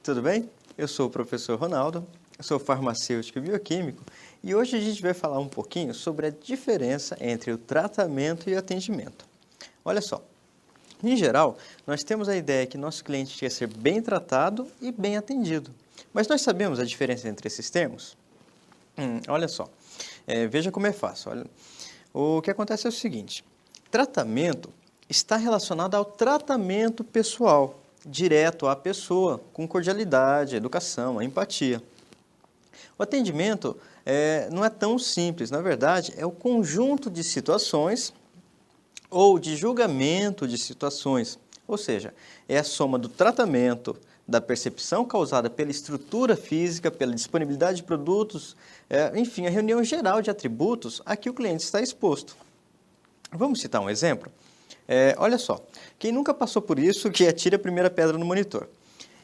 tudo bem? Eu sou o professor Ronaldo, eu sou farmacêutico e bioquímico e hoje a gente vai falar um pouquinho sobre a diferença entre o tratamento e o atendimento. Olha só, em geral, nós temos a ideia que nosso cliente quer ser bem tratado e bem atendido. Mas nós sabemos a diferença entre esses termos? Olha só, veja como é fácil. Olha, o que acontece é o seguinte, tratamento está relacionado ao tratamento pessoal, direto à pessoa, com cordialidade, educação, empatia. O atendimento não é tão simples, na verdade, é o conjunto de situações ou de julgamento de situações, ou seja, é a soma do tratamento, da percepção causada pela estrutura física, pela disponibilidade de produtos, enfim, a reunião geral de atributos a que o cliente está exposto. Vamos citar um exemplo? Olha só, quem nunca passou por isso, que atire a primeira pedra no monitor.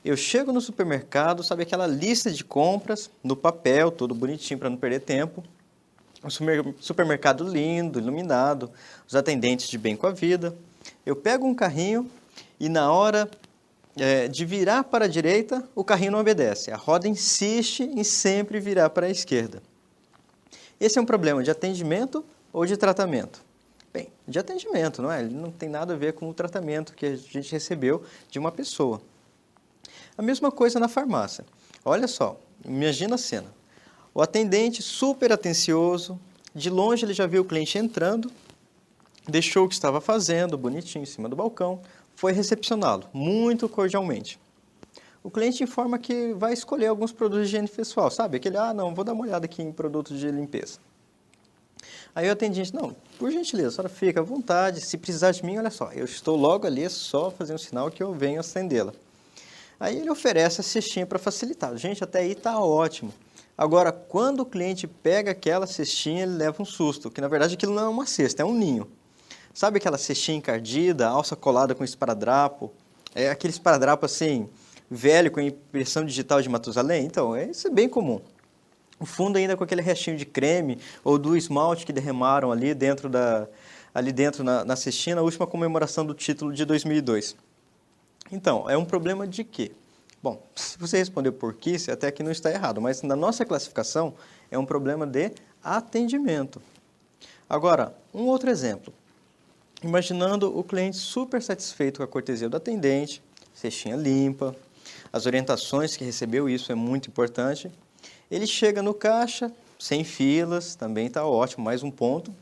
Eu chego no supermercado, sabe aquela lista de compras, no papel, todo bonitinho para não perder tempo. Um supermercado lindo, iluminado, os atendentes de bem com a vida. Eu pego um carrinho e na hora de virar para a direita, o carrinho não obedece. A roda insiste em sempre virar para a esquerda. Esse é um problema de atendimento ou de tratamento? Bem, de atendimento, não é? Ele não tem nada a ver com o tratamento que a gente recebeu de uma pessoa. A mesma coisa na farmácia. Olha só, imagina a cena. O atendente super atencioso, de longe ele já viu o cliente entrando, deixou o que estava fazendo, bonitinho, em cima do balcão, foi recepcioná-lo, muito cordialmente. O cliente informa que vai escolher alguns produtos de higiene pessoal, sabe? Aquele, não, vou dar uma olhada aqui em produtos de limpeza. Aí o atendente, não, por gentileza, a senhora fica à vontade, se precisar de mim, olha só, eu estou logo ali, é só fazer um sinal que eu venho acendê-la. Aí ele oferece a cestinha para facilitar. Gente, até aí está ótimo. Agora, quando o cliente pega aquela cestinha, ele leva um susto, que na verdade aquilo não é uma cesta, é um ninho. Sabe aquela cestinha encardida, alça colada com esparadrapo? É aquele esparadrapo assim, velho, com impressão digital de Matusalém? Então, isso é bem comum. O fundo ainda com aquele restinho de creme ou do esmalte que derramaram ali dentro na cestinha, na última comemoração do título de 2002. Então, é um problema de quê? Bom, se você respondeu por quê, até aqui não está errado, mas na nossa classificação é um problema de atendimento. Agora, um outro exemplo. Imaginando o cliente super satisfeito com a cortesia do atendente, cestinha limpa, as orientações que recebeu, isso é muito importante. Ele chega no caixa, sem filas, também está ótimo, mais um ponto.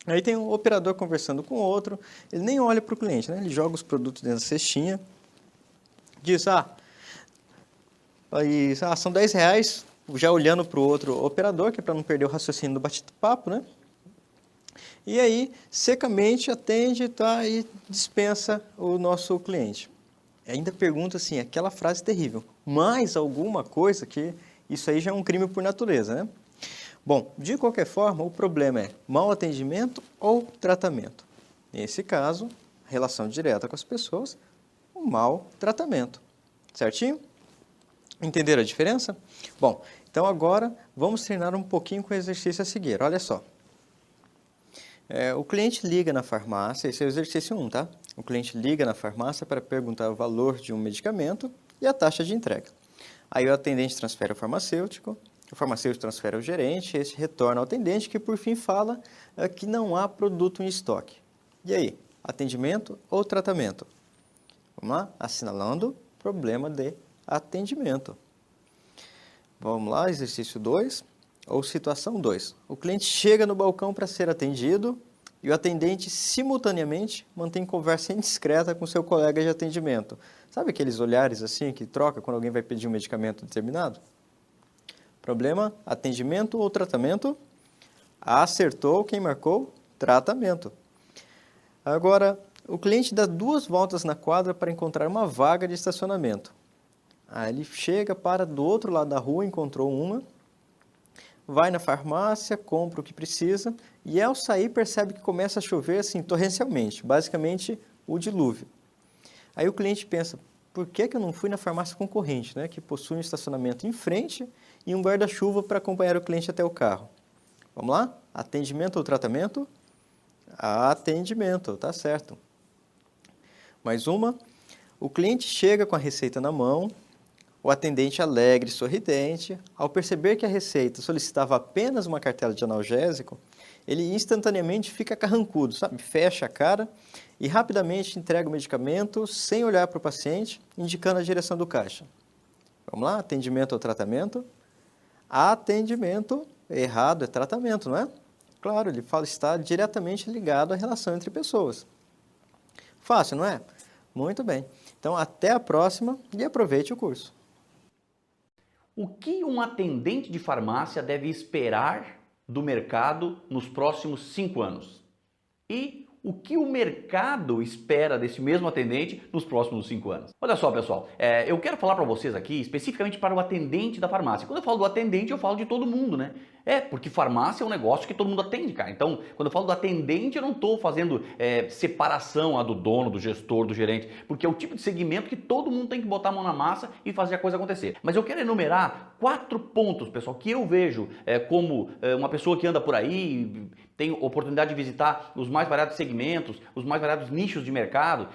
Aí tem um operador conversando com o outro, ele nem olha para o cliente, né? Ele joga os produtos dentro da cestinha, diz, são R$10, já olhando para o outro operador, que é para não perder o raciocínio do bate-papo, né? E aí, secamente, atende e dispensa o nosso cliente. Ainda pergunta assim, aquela frase terrível, mais alguma coisa que isso aí já é um crime por natureza, né? Bom, de qualquer forma, o problema é mau atendimento ou tratamento. Nesse caso, relação direta com as pessoas, o mau tratamento. Certinho? Entenderam a diferença? Bom, então agora vamos treinar um pouquinho com o exercício a seguir. Olha só. O cliente liga na farmácia, esse é o exercício 1, tá? O cliente liga na farmácia para perguntar o valor de um medicamento e a taxa de entrega. Aí o atendente transfere ao farmacêutico, o farmacêutico transfere ao gerente, este retorna ao atendente, que por fim fala que não há produto em estoque. E aí, atendimento ou tratamento? Vamos lá? Assinalando problema de atendimento. Vamos lá, exercício 2, ou situação 2. O cliente chega no balcão para ser atendido e o atendente simultaneamente mantém conversa indiscreta com seu colega de atendimento. Sabe aqueles olhares assim que troca quando alguém vai pedir um medicamento determinado? Problema, atendimento ou tratamento? Acertou quem marcou? Tratamento. Agora, o cliente dá 2 voltas na quadra para encontrar uma vaga de estacionamento. Aí ele chega, para do outro lado da rua, encontrou uma, vai na farmácia, compra o que precisa e ao sair percebe que começa a chover assim torrencialmente, basicamente o dilúvio. Aí o cliente pensa, por que eu não fui na farmácia concorrente, né, que possui um estacionamento em frente e um guarda-chuva para acompanhar o cliente até o carro? Vamos lá? Atendimento ou tratamento? Atendimento, tá certo. Mais uma. O cliente chega com a receita na mão, O atendente alegre e sorridente, ao perceber que a receita solicitava apenas uma cartela de analgésico, ele instantaneamente fica carrancudo, sabe? Fecha a cara e rapidamente entrega o medicamento sem olhar para o paciente, indicando a direção do caixa. Vamos lá? Atendimento ou tratamento? Atendimento, errado, é tratamento, não é? Claro, ele fala está diretamente ligado à relação entre pessoas. Fácil, não é? Muito bem. Então, até a próxima e aproveite o curso. O que um atendente de farmácia deve esperar do mercado nos próximos 5 anos? E o que o mercado espera desse mesmo atendente nos próximos 5 anos? Olha só, pessoal, eu quero falar para vocês aqui especificamente para o atendente da farmácia. Quando eu falo do atendente, eu falo de todo mundo, né? Porque farmácia é um negócio que todo mundo atende, cara. Então, quando eu falo do atendente, eu não estou fazendo separação do dono, do gestor, do gerente, porque é o tipo de segmento que todo mundo tem que botar a mão na massa e fazer a coisa acontecer. Mas eu quero enumerar 4 pontos, pessoal, que eu vejo como uma pessoa que anda por aí, tem oportunidade de visitar os mais variados segmentos, os mais variados nichos de mercado,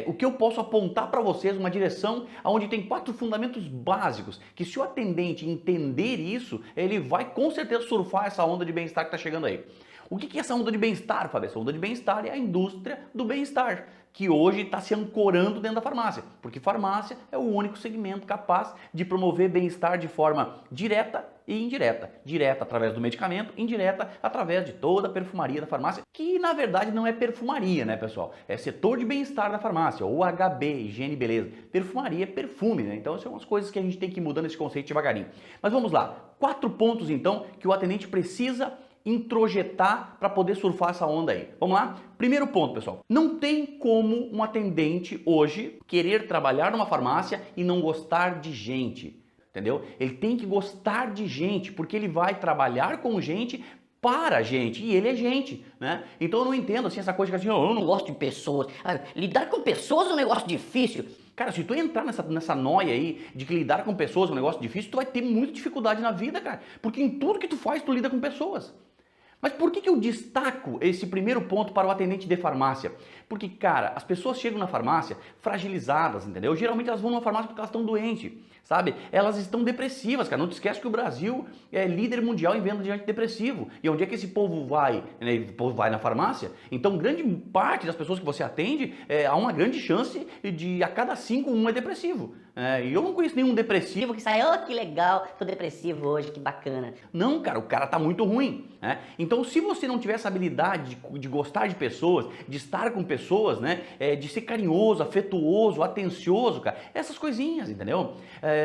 o que eu posso apontar para vocês uma direção onde tem 4 fundamentos básicos, que se o atendente entender isso, ele vai com certeza surfar essa onda de bem-estar que está chegando aí. O que é essa onda de bem-estar, Fábio? Essa onda de bem-estar é a indústria do bem-estar, que hoje está se ancorando dentro da farmácia, porque farmácia é o único segmento capaz de promover bem-estar de forma direta e indireta. Direta através do medicamento, indireta através de toda a perfumaria da farmácia, que na verdade não é perfumaria, né, pessoal? É setor de bem-estar da farmácia, ou HB, higiene e beleza. Perfumaria é perfume, né? Então são umas coisas que a gente tem que ir mudando esse conceito devagarinho. Mas vamos lá, 4 pontos então que o atendente precisa introjetar para poder surfar essa onda aí. Vamos lá? Primeiro ponto, pessoal. Não tem como um atendente hoje querer trabalhar numa farmácia e não gostar de gente. Entendeu? Ele tem que gostar de gente, porque ele vai trabalhar com gente para gente, e ele é gente, né? Então eu não entendo assim essa coisa que assim, eu não gosto de pessoas. Lidar com pessoas é um negócio difícil. Cara, se tu entrar nessa noia aí de que lidar com pessoas é um negócio difícil, tu vai ter muita dificuldade na vida, cara. Porque em tudo que tu faz, tu lida com pessoas. Mas por que eu destaco esse primeiro ponto para o atendente de farmácia? Porque, cara, as pessoas chegam na farmácia fragilizadas, entendeu? Geralmente elas vão numa farmácia porque elas estão doentes, sabe? Elas estão depressivas, cara. Não te esquece que o Brasil é líder mundial em venda de antidepressivo. E onde é que esse povo vai? Né? O povo vai na farmácia. Então, grande parte das pessoas que você atende, há uma grande chance de a cada 5, um é depressivo. E eu não conheço nenhum depressivo que sai, que legal, tô depressivo hoje, que bacana. Não, cara, o cara tá muito ruim. Então, se você não tiver essa habilidade de gostar de pessoas, de estar com pessoas, né, de ser carinhoso, afetuoso, atencioso, cara, essas coisinhas, entendeu?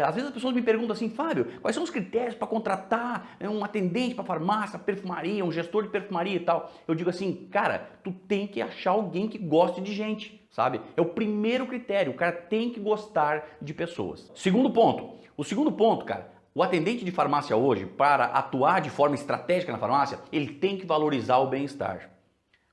Às vezes as pessoas me perguntam assim, Fábio, quais são os critérios para contratar um atendente para farmácia, perfumaria, um gestor de perfumaria e tal? Eu digo assim, cara, tu tem que achar alguém que goste de gente. Sabe? É o primeiro critério, o cara tem que gostar de pessoas. Segundo ponto, o segundo ponto, cara, o atendente de farmácia hoje, para atuar de forma estratégica na farmácia, ele tem que valorizar o bem-estar.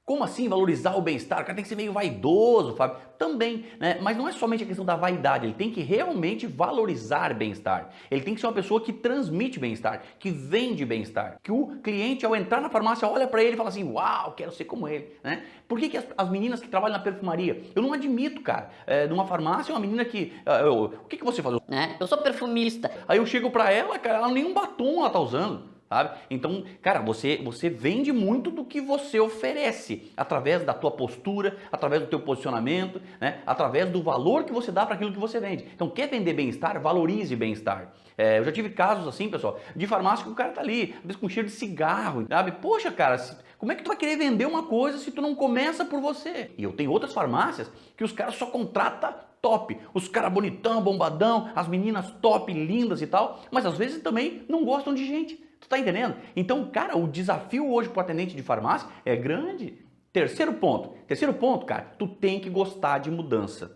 Como assim valorizar o bem-estar? O cara tem que ser meio vaidoso, Fábio. Também, né? Mas não é somente a questão da vaidade, ele tem que realmente valorizar bem-estar. Ele tem que ser uma pessoa que transmite bem-estar, que vende bem-estar. Que o cliente, ao entrar na farmácia, olha para ele e fala assim, uau, quero ser como ele, né? Por que as meninas que trabalham na perfumaria? Eu não admito, cara, numa farmácia, uma menina que... o que você faz? Eu sou perfumista. Aí eu chego para ela, cara, ela nenhum batom ela tá usando. Sabe? Então, cara, você vende muito do que você oferece, através da tua postura, através do teu posicionamento, né? Através do valor que você dá para aquilo que você vende. Então, quer vender bem-estar? Valorize bem-estar. Eu já tive casos assim, pessoal, de farmácia que o cara tá ali, às vezes com cheiro de cigarro, sabe? Poxa, cara, como é que tu vai querer vender uma coisa se tu não começa por você? E eu tenho outras farmácias que os caras só contratam top, os caras bonitão, bombadão, as meninas top, lindas e tal, mas às vezes também não gostam de gente. Tu tá entendendo? Então, cara, o desafio hoje pro atendente de farmácia é grande. Terceiro ponto, cara, tu tem que gostar de mudança.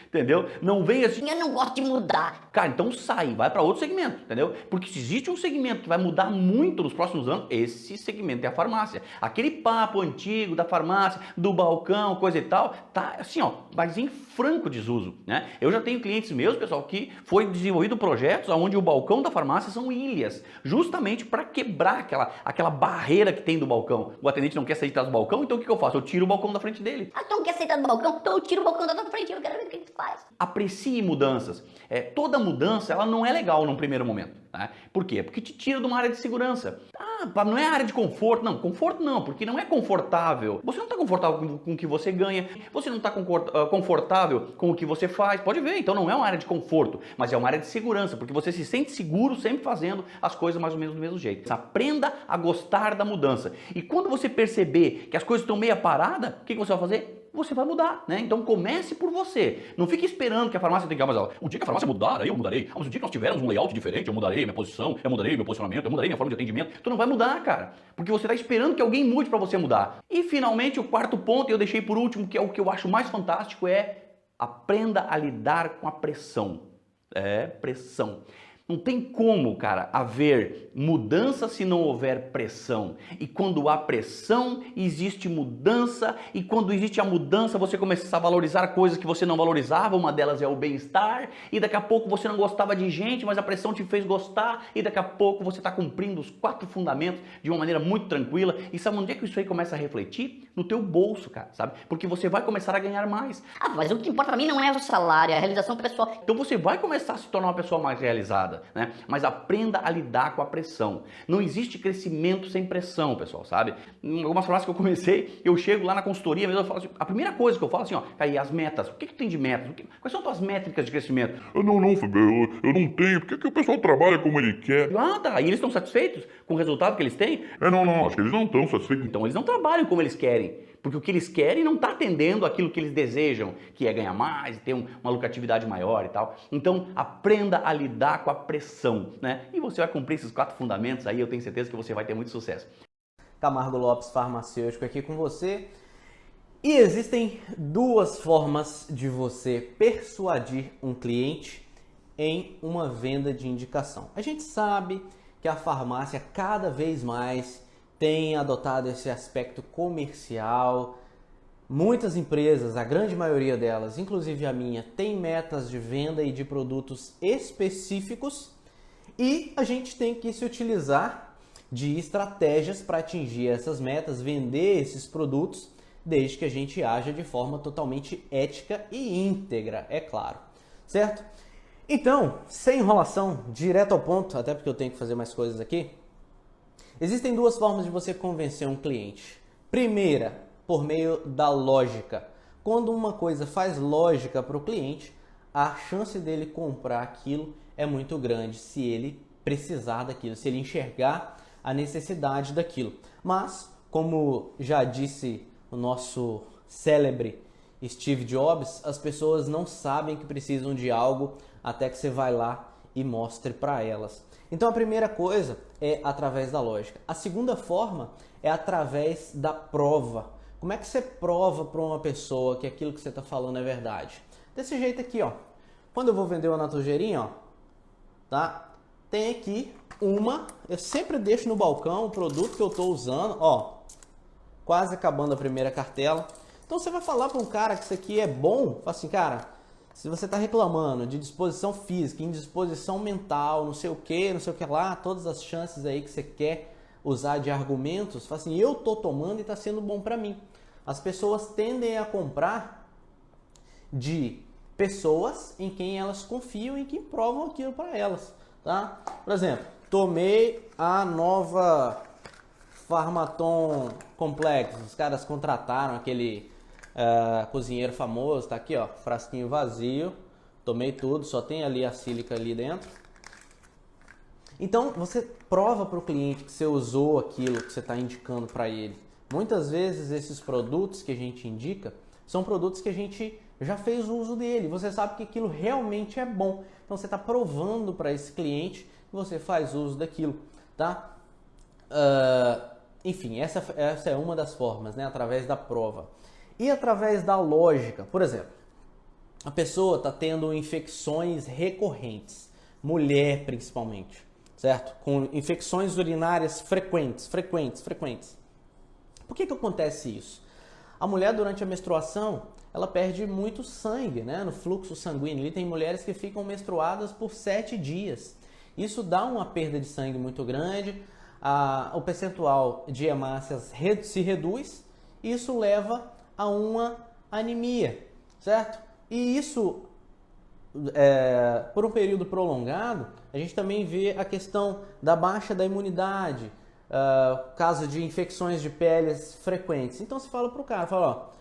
Entendeu? Não vem assim, Eu não gosto de mudar. cara, então sai, vai para outro segmento, entendeu? Porque se existe um segmento que vai mudar muito nos próximos anos, esse segmento é a farmácia. Aquele papo antigo da farmácia, do balcão, coisa e tal, tá assim, ó, mas em franco desuso, né? Eu já tenho clientes meus, pessoal, que foi desenvolvido projetos onde o balcão da farmácia são ilhas, justamente para quebrar aquela barreira que tem do balcão. O atendente não quer sair de trás do balcão, então o que eu faço? Eu tiro o balcão da frente dele. Então quer aceitar do balcão? Então eu tiro o balcão da tua frente, eu quero ver o que tu faz. Aprecie mudanças. Toda mudança ela não é legal num primeiro momento. Né? Por quê? Porque te tira de uma área de segurança. Não é área de conforto. Não, conforto não, porque não é confortável. Você não está confortável com o que você ganha, você não está confortável com o que você faz. Pode ver, então não é uma área de conforto, mas é uma área de segurança, porque você se sente seguro sempre fazendo as coisas mais ou menos do mesmo jeito. Aprenda a gostar da mudança. E quando você perceber que as coisas estão meio paradas, o que você vai fazer? Você vai mudar, né? Então comece por você. Não fique esperando que a farmácia tenha que mas o dia que a farmácia mudar, aí eu mudarei. Mas o dia que nós tivermos um layout diferente, eu mudarei minha posição, eu mudarei meu posicionamento, eu mudarei minha forma de atendimento. Tu não vai mudar, cara. Porque você está esperando que alguém mude para você mudar. E finalmente o quarto ponto, eu deixei por último, que é o que eu acho mais fantástico, é aprenda a lidar com a pressão. Pressão. Não tem como, cara, haver mudança se não houver pressão. E quando há pressão, existe mudança. E quando existe a mudança, você começa a valorizar coisas que você não valorizava. Uma delas é o bem-estar. E daqui a pouco você não gostava de gente, mas a pressão te fez gostar. E daqui a pouco você está cumprindo os 4 fundamentos de uma maneira muito tranquila. E sabe onde é que isso aí começa a refletir? No teu bolso, cara, sabe? Porque você vai começar a ganhar mais. Mas o que importa pra mim não é o salário, é a realização pessoal. Então você vai começar a se tornar uma pessoa mais realizada. Né? Mas aprenda a lidar com a pressão. Não existe crescimento sem pressão, pessoal, sabe? Em algumas frases que eu comecei, eu chego lá na consultoria mesmo, eu falo assim, a primeira coisa que eu falo assim, aí as metas, o que tem de metas? Quais são as tuas métricas de crescimento? Não, Fábio, eu não tenho, por que o pessoal trabalha como ele quer? Tá, e eles estão satisfeitos com o resultado que eles têm? Não, acho que eles não estão satisfeitos. Então eles não trabalham como eles querem. Porque o que eles querem não está atendendo aquilo que eles desejam, que é ganhar mais, ter uma lucratividade maior e tal. Então, aprenda a lidar com a pressão, né? E você vai cumprir esses 4 fundamentos aí, eu tenho certeza que você vai ter muito sucesso. Camargo Lopes, farmacêutico, aqui com você. E existem 2 formas de você persuadir um cliente em uma venda de indicação. A gente sabe que a farmácia cada vez mais tem adotado esse aspecto comercial. Muitas empresas, a grande maioria delas, inclusive a minha, tem metas de venda e de produtos específicos e a gente tem que se utilizar de estratégias para atingir essas metas, vender esses produtos, desde que a gente haja de forma totalmente ética e íntegra, é claro, certo? Então, sem enrolação, direto ao ponto, até porque eu tenho que fazer mais coisas aqui. Existem 2 formas de você convencer um cliente. Primeira, por meio da lógica. Quando uma coisa faz lógica para o cliente, a chance dele comprar aquilo é muito grande, se ele precisar daquilo, se ele enxergar a necessidade daquilo. Mas, como já disse o nosso célebre Steve Jobs, as pessoas não sabem que precisam de algo até que você vai lá e mostre para elas. Então a primeira coisa é através da lógica. A segunda forma é através da prova. Como é que você prova para uma pessoa que aquilo que você está falando é verdade? Desse jeito aqui, ó. Quando eu vou vender uma natogeirinha, ó, tá? Tem aqui eu sempre deixo no balcão o produto que eu estou usando, ó. Quase acabando a primeira cartela. Então você vai falar para um cara que isso aqui é bom, fala assim, cara, se você está reclamando de disposição física, indisposição mental, não sei o que lá, todas as chances aí que você quer usar de argumentos, fala assim, eu tô tomando e está sendo bom para mim. As pessoas tendem a comprar de pessoas em quem elas confiam e que provam aquilo para elas, tá? Por exemplo, tomei a nova Pharmaton Complex, os caras contrataram aquele cozinheiro famoso, tá aqui ó, frasquinho vazio, tomei tudo, só tem ali a sílica ali dentro. Então você prova para o cliente que você usou aquilo que você está indicando para ele. Muitas vezes esses produtos que a gente indica são produtos que a gente já fez uso dele, você sabe que aquilo realmente é bom, então você está provando para esse cliente que você faz uso daquilo, tá? Enfim, essa é uma das formas, né? Através da prova. E através da lógica, por exemplo, a pessoa está tendo infecções recorrentes, mulher principalmente, certo? Com infecções urinárias frequentes. Por que acontece isso? A mulher durante a menstruação, ela perde muito sangue, né? No fluxo sanguíneo. E tem mulheres que ficam menstruadas por 7 dias. Isso dá uma perda de sangue muito grande, o percentual de hemácias se reduz, e isso leva a uma anemia, certo? E isso por um período prolongado, a gente também vê a questão da baixa da imunidade, caso de infecções de peles frequentes. Então você fala para o cara, fala, ó,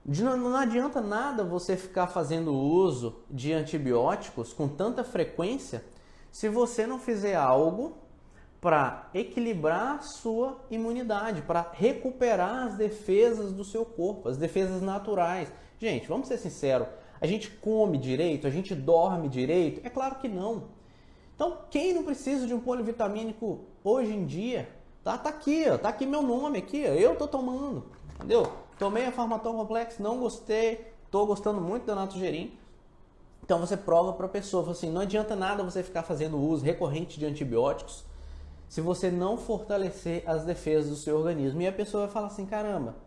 não adianta nada você ficar fazendo uso de antibióticos com tanta frequência se você não fizer algo para equilibrar a sua imunidade, para recuperar as defesas do seu corpo, as defesas naturais. Gente, vamos ser sinceros, a gente come direito, a gente dorme direito? É claro que não. Então, quem não precisa de um polivitamínico hoje em dia? Tá aqui, ó, tá aqui meu nome aqui, ó, eu tô tomando, entendeu? Tomei a Pharmaton Complex, não gostei, tô gostando muito da Natugerin. Então você prova para a pessoa, fala assim, não adianta nada você ficar fazendo uso recorrente de antibióticos se você não fortalecer as defesas do seu organismo. E a pessoa vai falar assim, caramba,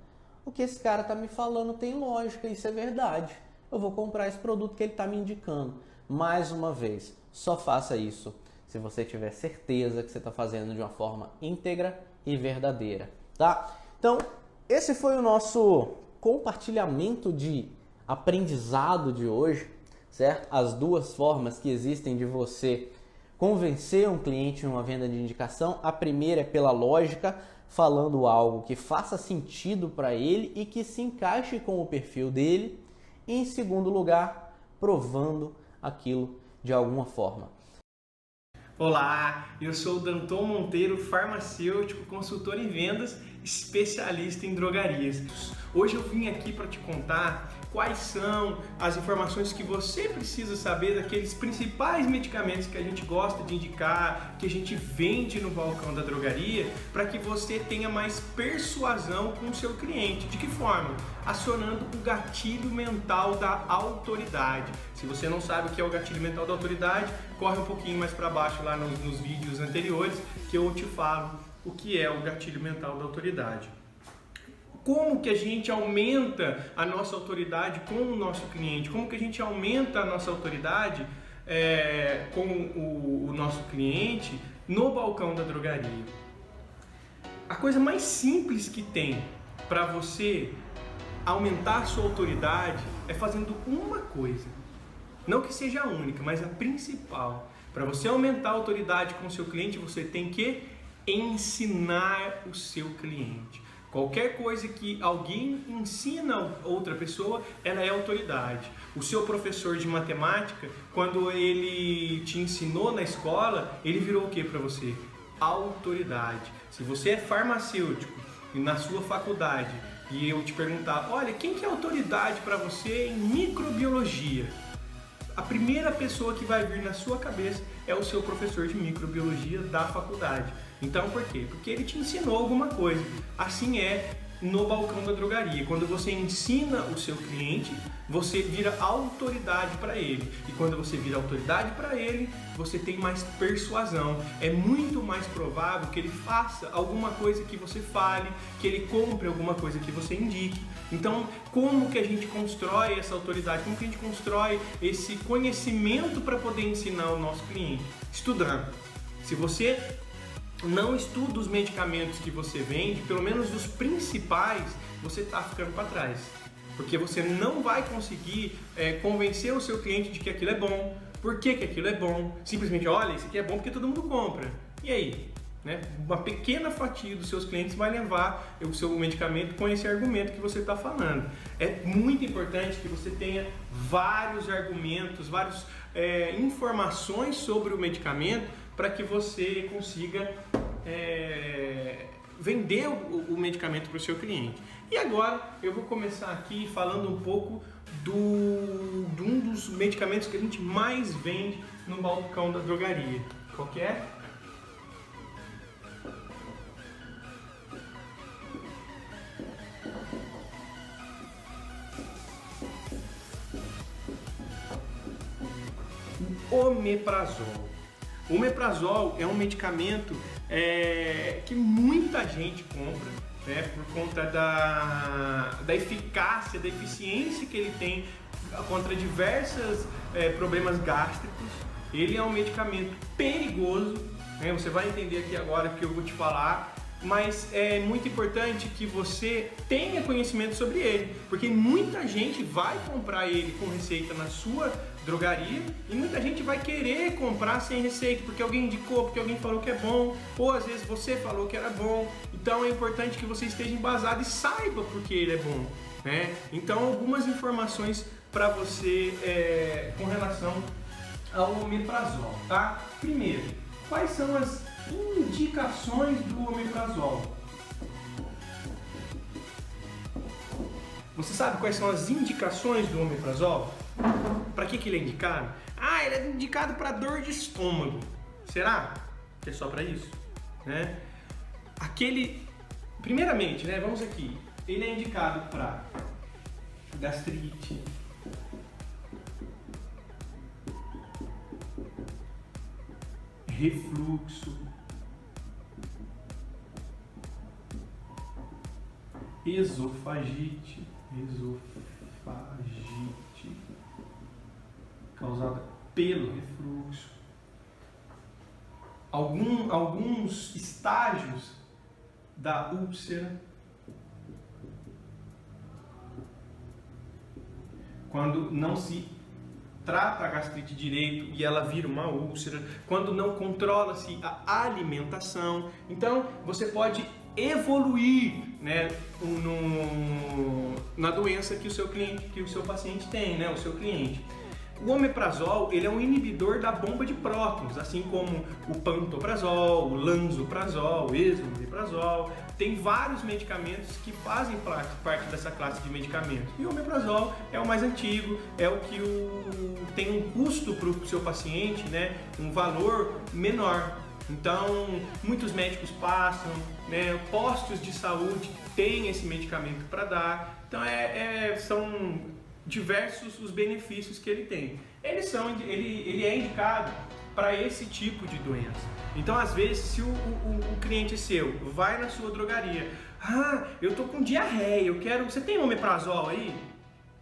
o que esse cara tá me falando tem lógica, isso é verdade. Eu vou comprar esse produto que ele está me indicando. Mais uma vez, só faça isso se você tiver certeza que você está fazendo de uma forma íntegra e verdadeira, tá? Então, esse foi o nosso compartilhamento de aprendizado de hoje, certo? As duas formas que existem de você convencer um cliente em uma venda de indicação. A primeira é pela lógica, falando algo que faça sentido para ele e que se encaixe com o perfil dele. E em segundo lugar, provando aquilo de alguma forma. Olá, eu sou o Danton Monteiro, farmacêutico, consultor em vendas, especialista em drogarias. Hoje eu vim aqui para te contar quais são as informações que você precisa saber daqueles principais medicamentos que a gente gosta de indicar, que a gente vende no balcão da drogaria, para que você tenha mais persuasão com o seu cliente. De que forma? Acionando o gatilho mental da autoridade. Se você não sabe o que é o gatilho mental da autoridade, corre um pouquinho mais para baixo lá nos vídeos anteriores que eu te falo o que é o gatilho mental da autoridade. Como que a gente aumenta a nossa autoridade com o nosso cliente? Como que a gente aumenta a nossa autoridade com o nosso cliente no balcão da drogaria? A coisa mais simples que tem para você aumentar a sua autoridade é fazendo uma coisa. Não que seja a única, mas a principal. Para você aumentar a autoridade com o seu cliente, você tem que ensinar o seu cliente. Qualquer coisa que alguém ensina outra pessoa, ela é autoridade. O seu professor de matemática, quando ele te ensinou na escola, ele virou o que para você? Autoridade. Se você é farmacêutico e na sua faculdade e eu te perguntar, olha, quem que é autoridade para você em microbiologia? A primeira pessoa que vai vir na sua cabeça é o seu professor de microbiologia da faculdade. Então, por quê? Porque ele te ensinou alguma coisa. Assim é no balcão da drogaria. Quando você ensina o seu cliente, você vira autoridade para ele. E quando você vira autoridade para ele, você tem mais persuasão. É muito mais provável que ele faça alguma coisa que você fale, que ele compre alguma coisa que você indique. Então, como que a gente constrói essa autoridade? Como que a gente constrói esse conhecimento para poder ensinar o nosso cliente? Estudando. Se você não estuda os medicamentos que você vende, pelo menos os principais, você está ficando para trás. Porque você não vai conseguir convencer o seu cliente de que aquilo é bom. Por que aquilo é bom? Simplesmente, olha, isso aqui é bom porque todo mundo compra. E aí? Né? Uma pequena fatia dos seus clientes vai levar o seu medicamento com esse argumento que você está falando. É muito importante que você tenha vários argumentos, várias informações sobre o medicamento para que você consiga vender o medicamento para o seu cliente. E agora eu vou começar aqui falando um pouco de um dos medicamentos que a gente mais vende no balcão da drogaria. Qual que é? Omeprazol. O omeprazol é um medicamento que muita gente compra, né, por conta da eficácia, da eficiência que ele tem contra diversos problemas gástricos. Ele é um medicamento perigoso, né, você vai entender aqui agora que eu vou te falar. mas é muito importante que você tenha conhecimento sobre ele, porque muita gente vai comprar ele com receita na sua drogaria e muita gente vai querer comprar sem receita, porque alguém indicou, porque alguém falou que é bom, ou às vezes você falou que era bom. Então é importante que você esteja embasado e saiba porque ele é bom, né? Então algumas informações para você com relação ao omeprazol, tá? Primeiro, quais são as indicações do omeprazol? Você sabe quais são as indicações do omeprazol? Para que ele é indicado? Ah, ele é indicado para dor de estômago. Será que é só para isso? Né? Primeiramente, né, vamos aqui. Ele é indicado para gastrite, refluxo, esofagite, causada pelo refluxo, alguns estágios da úlcera, quando não se trata a gastrite direito e ela vira uma úlcera, quando não controla-se a alimentação. Então você pode evoluir, né, na doença que o seu cliente, que o seu paciente tem, né, o seu cliente. O omeprazol, ele é um inibidor da bomba de prótons, assim como o pantoprazol, o lansoprazol, o esomeprazol. Tem vários medicamentos que fazem parte dessa classe de medicamentos. E o omeprazol é o mais antigo, é o que tem um custo para o seu paciente, né, um valor menor. Então, muitos médicos passam, né, postos de saúde têm esse medicamento para dar. Então, são diversos os benefícios que ele tem. Ele é indicado para esse tipo de doença. Então, às vezes, se o cliente seu vai na sua drogaria, eu tô com diarreia, você tem omeprazol aí?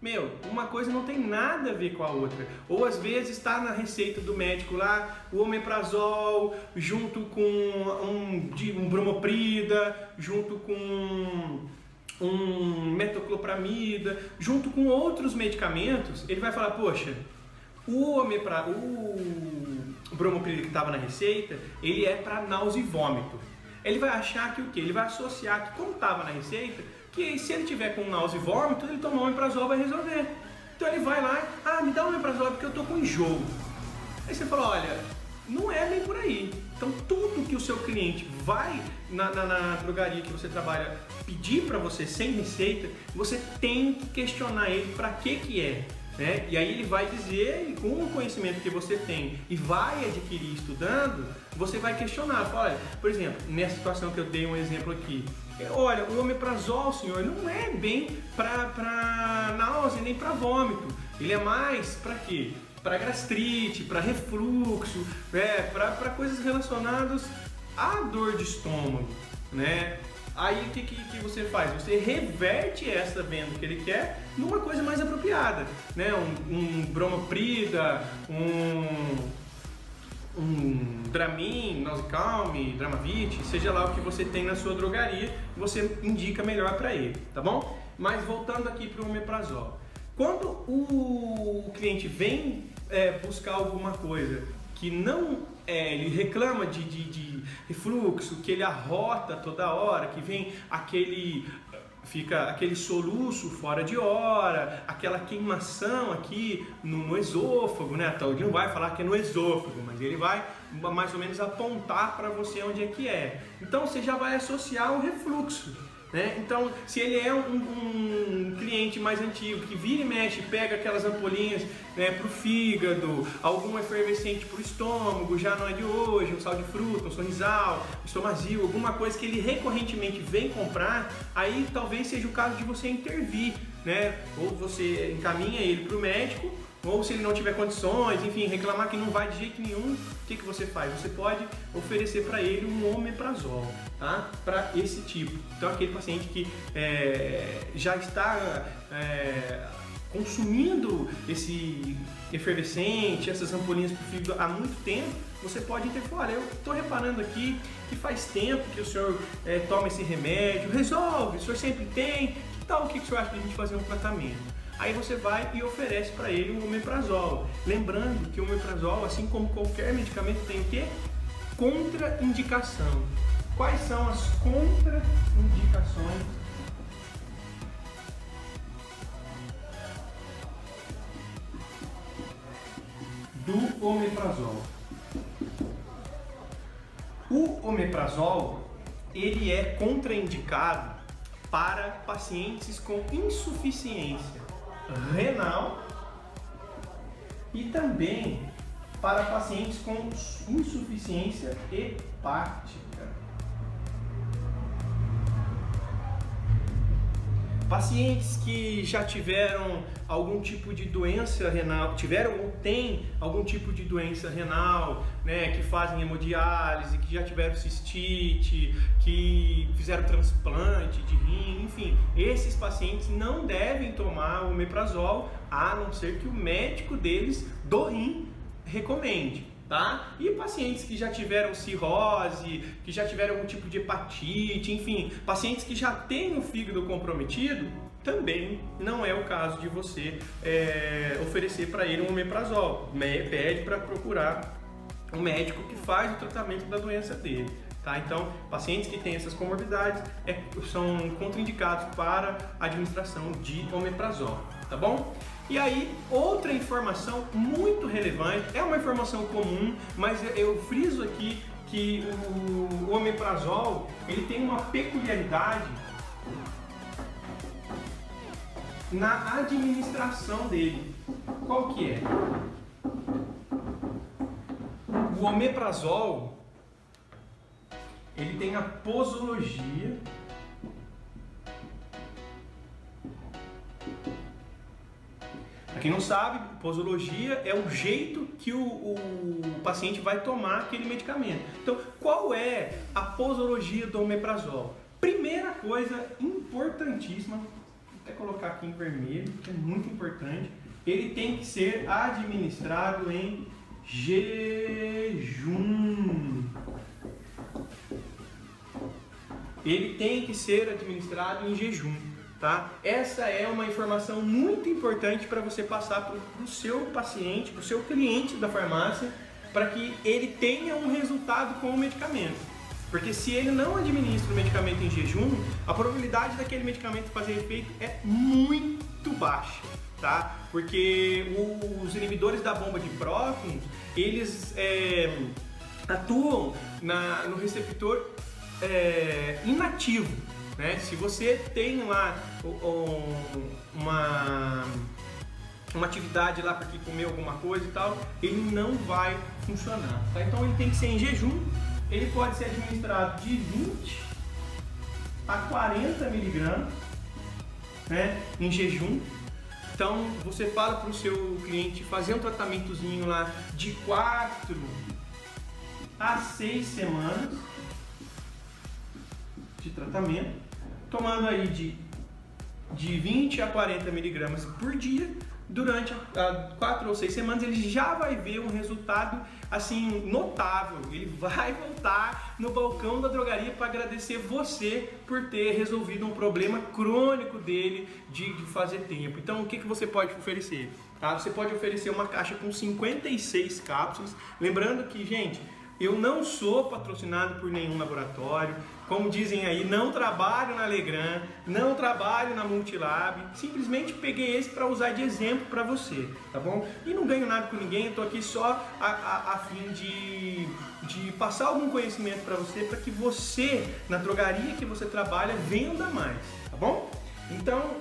Meu, uma coisa não tem nada a ver com a outra. Ou às vezes está na receita do médico lá, o omeprazol junto com um bromoprida, junto com um metoclopramida, junto com outros medicamentos. Ele vai falar, poxa, o bromoprida que estava na receita, ele é para náusea e vômito. Ele vai achar que o quê? Ele vai associar que, como estava na receita, que se ele tiver com náusea e vômito, ele tomar um omeprazol vai resolver. Então ele vai lá, me dá um omeprazol porque eu tô com enjoo. Aí você fala, olha, não é bem por aí. Então tudo que o seu cliente vai na drogaria que você trabalha pedir para você sem receita, você tem que questionar ele para que é. Né? E aí ele vai dizer, com o conhecimento que você tem e vai adquirir estudando, você vai questionar. Fala, olha, por exemplo, nessa situação que eu dei um exemplo aqui, olha, o omeprazol, senhor, não é bem para náusea nem para vômito. Ele é mais para quê? Para gastrite, para refluxo, para coisas relacionadas à dor de estômago, né? Aí o que você faz? Você reverte essa venda que ele quer numa coisa mais apropriada, né? Um bromoprida, um Dramin, Nausicalm, Dramavit, seja lá o que você tem na sua drogaria, você indica melhor para ele, tá bom? Mas voltando aqui para o omeprazol. Quando o cliente vem buscar alguma coisa que não ele reclama de refluxo, que ele arrota toda hora, que vem fica aquele soluço fora de hora, aquela queimação aqui no esôfago, né? Então, ele não vai falar que é no esôfago, mas ele vai mais ou menos apontar para você onde é que é. Então você já vai associar o refluxo. Né? Então, se ele é um cliente mais antigo, que vira e mexe, pega aquelas ampolinhas, né, para o fígado, algum efervescente para o estômago, já não é de hoje, um sal de fruta, um sorrisal, um estomazil, alguma coisa que ele recorrentemente vem comprar, aí talvez seja o caso de você intervir, né? Ou você encaminha ele para o médico, ou se ele não tiver condições, enfim, reclamar que não vai de jeito nenhum, o que você faz? Você pode oferecer para ele um omeprazol, tá? Para esse tipo. Então, aquele paciente que já está consumindo esse efervescente, essas ampolinhas para o fígado há muito tempo, você pode interferir. Olha, eu estou reparando aqui que faz tempo que o senhor toma esse remédio, resolve, o senhor sempre tem, que tal o que o senhor acha de a gente fazer um tratamento? Aí você vai e oferece para ele um omeprazol. Lembrando que o omeprazol, assim como qualquer medicamento, tem o quê? Contraindicação. Quais são as contraindicações do omeprazol? O omeprazol, ele é contraindicado para pacientes com insuficiência renal e também para pacientes com insuficiência hepática. Pacientes que já tiveram algum tipo de doença renal, tiveram ou têm algum tipo de doença renal, né, que fazem hemodiálise, que já tiveram cistite, que fizeram transplante de rim, enfim, esses pacientes não devem tomar o omeprazol, a não ser que o médico deles do rim recomende. Tá? E pacientes que já tiveram cirrose, que já tiveram algum tipo de hepatite, enfim, pacientes que já têm o fígado comprometido, também não é o caso de você oferecer para ele um omeprazol. Pede para procurar um médico que faz o tratamento da doença dele. Tá? Então, pacientes que têm essas comorbidades são contraindicados para a administração de omeprazol. Tá bom? E aí, outra informação muito relevante, é uma informação comum, mas eu friso aqui que o omeprazol, ele tem uma peculiaridade na administração dele. Qual que é? O omeprazol, ele tem a posologia Para quem não sabe, posologia é o jeito que o paciente vai tomar aquele medicamento. Então, qual é a posologia do omeprazol? Primeira coisa importantíssima, vou até colocar aqui em vermelho, que é muito importante, ele tem que ser administrado em jejum. Ele tem que ser administrado em jejum. Tá? Essa é uma informação muito importante para você passar para o seu paciente, para o seu cliente da farmácia, para que ele tenha um resultado com o medicamento. Porque se ele não administra o medicamento em jejum, a probabilidade daquele medicamento fazer efeito é muito baixa. Tá? Porque os inibidores da bomba de prótons, eles atuam no receptor inativo. Né? Se você tem lá uma atividade lá para comer alguma coisa e tal, ele não vai funcionar. Tá? Então ele tem que ser em jejum, ele pode ser administrado de 20 a 40 miligramas, né, em jejum. Então você fala para o seu cliente fazer um tratamentozinho lá de 4 a 6 semanas de tratamento, tomando aí de 20 a 40 miligramas por dia, durante 4 ou 6 semanas, ele já vai ver um resultado assim notável. Ele vai voltar no balcão da drogaria para agradecer você por ter resolvido um problema crônico dele de fazer tempo. Então, o que você pode oferecer? Tá? Você pode oferecer uma caixa com 56 cápsulas. Lembrando que, gente, eu não sou patrocinado por nenhum laboratório, como dizem aí, não trabalho na Legrand, não trabalho na Multilab, simplesmente peguei esse para usar de exemplo para você, tá bom? E não ganho nada com ninguém, eu tô aqui só a fim de passar algum conhecimento para você que na drogaria que você trabalha, venda mais, tá bom? Então,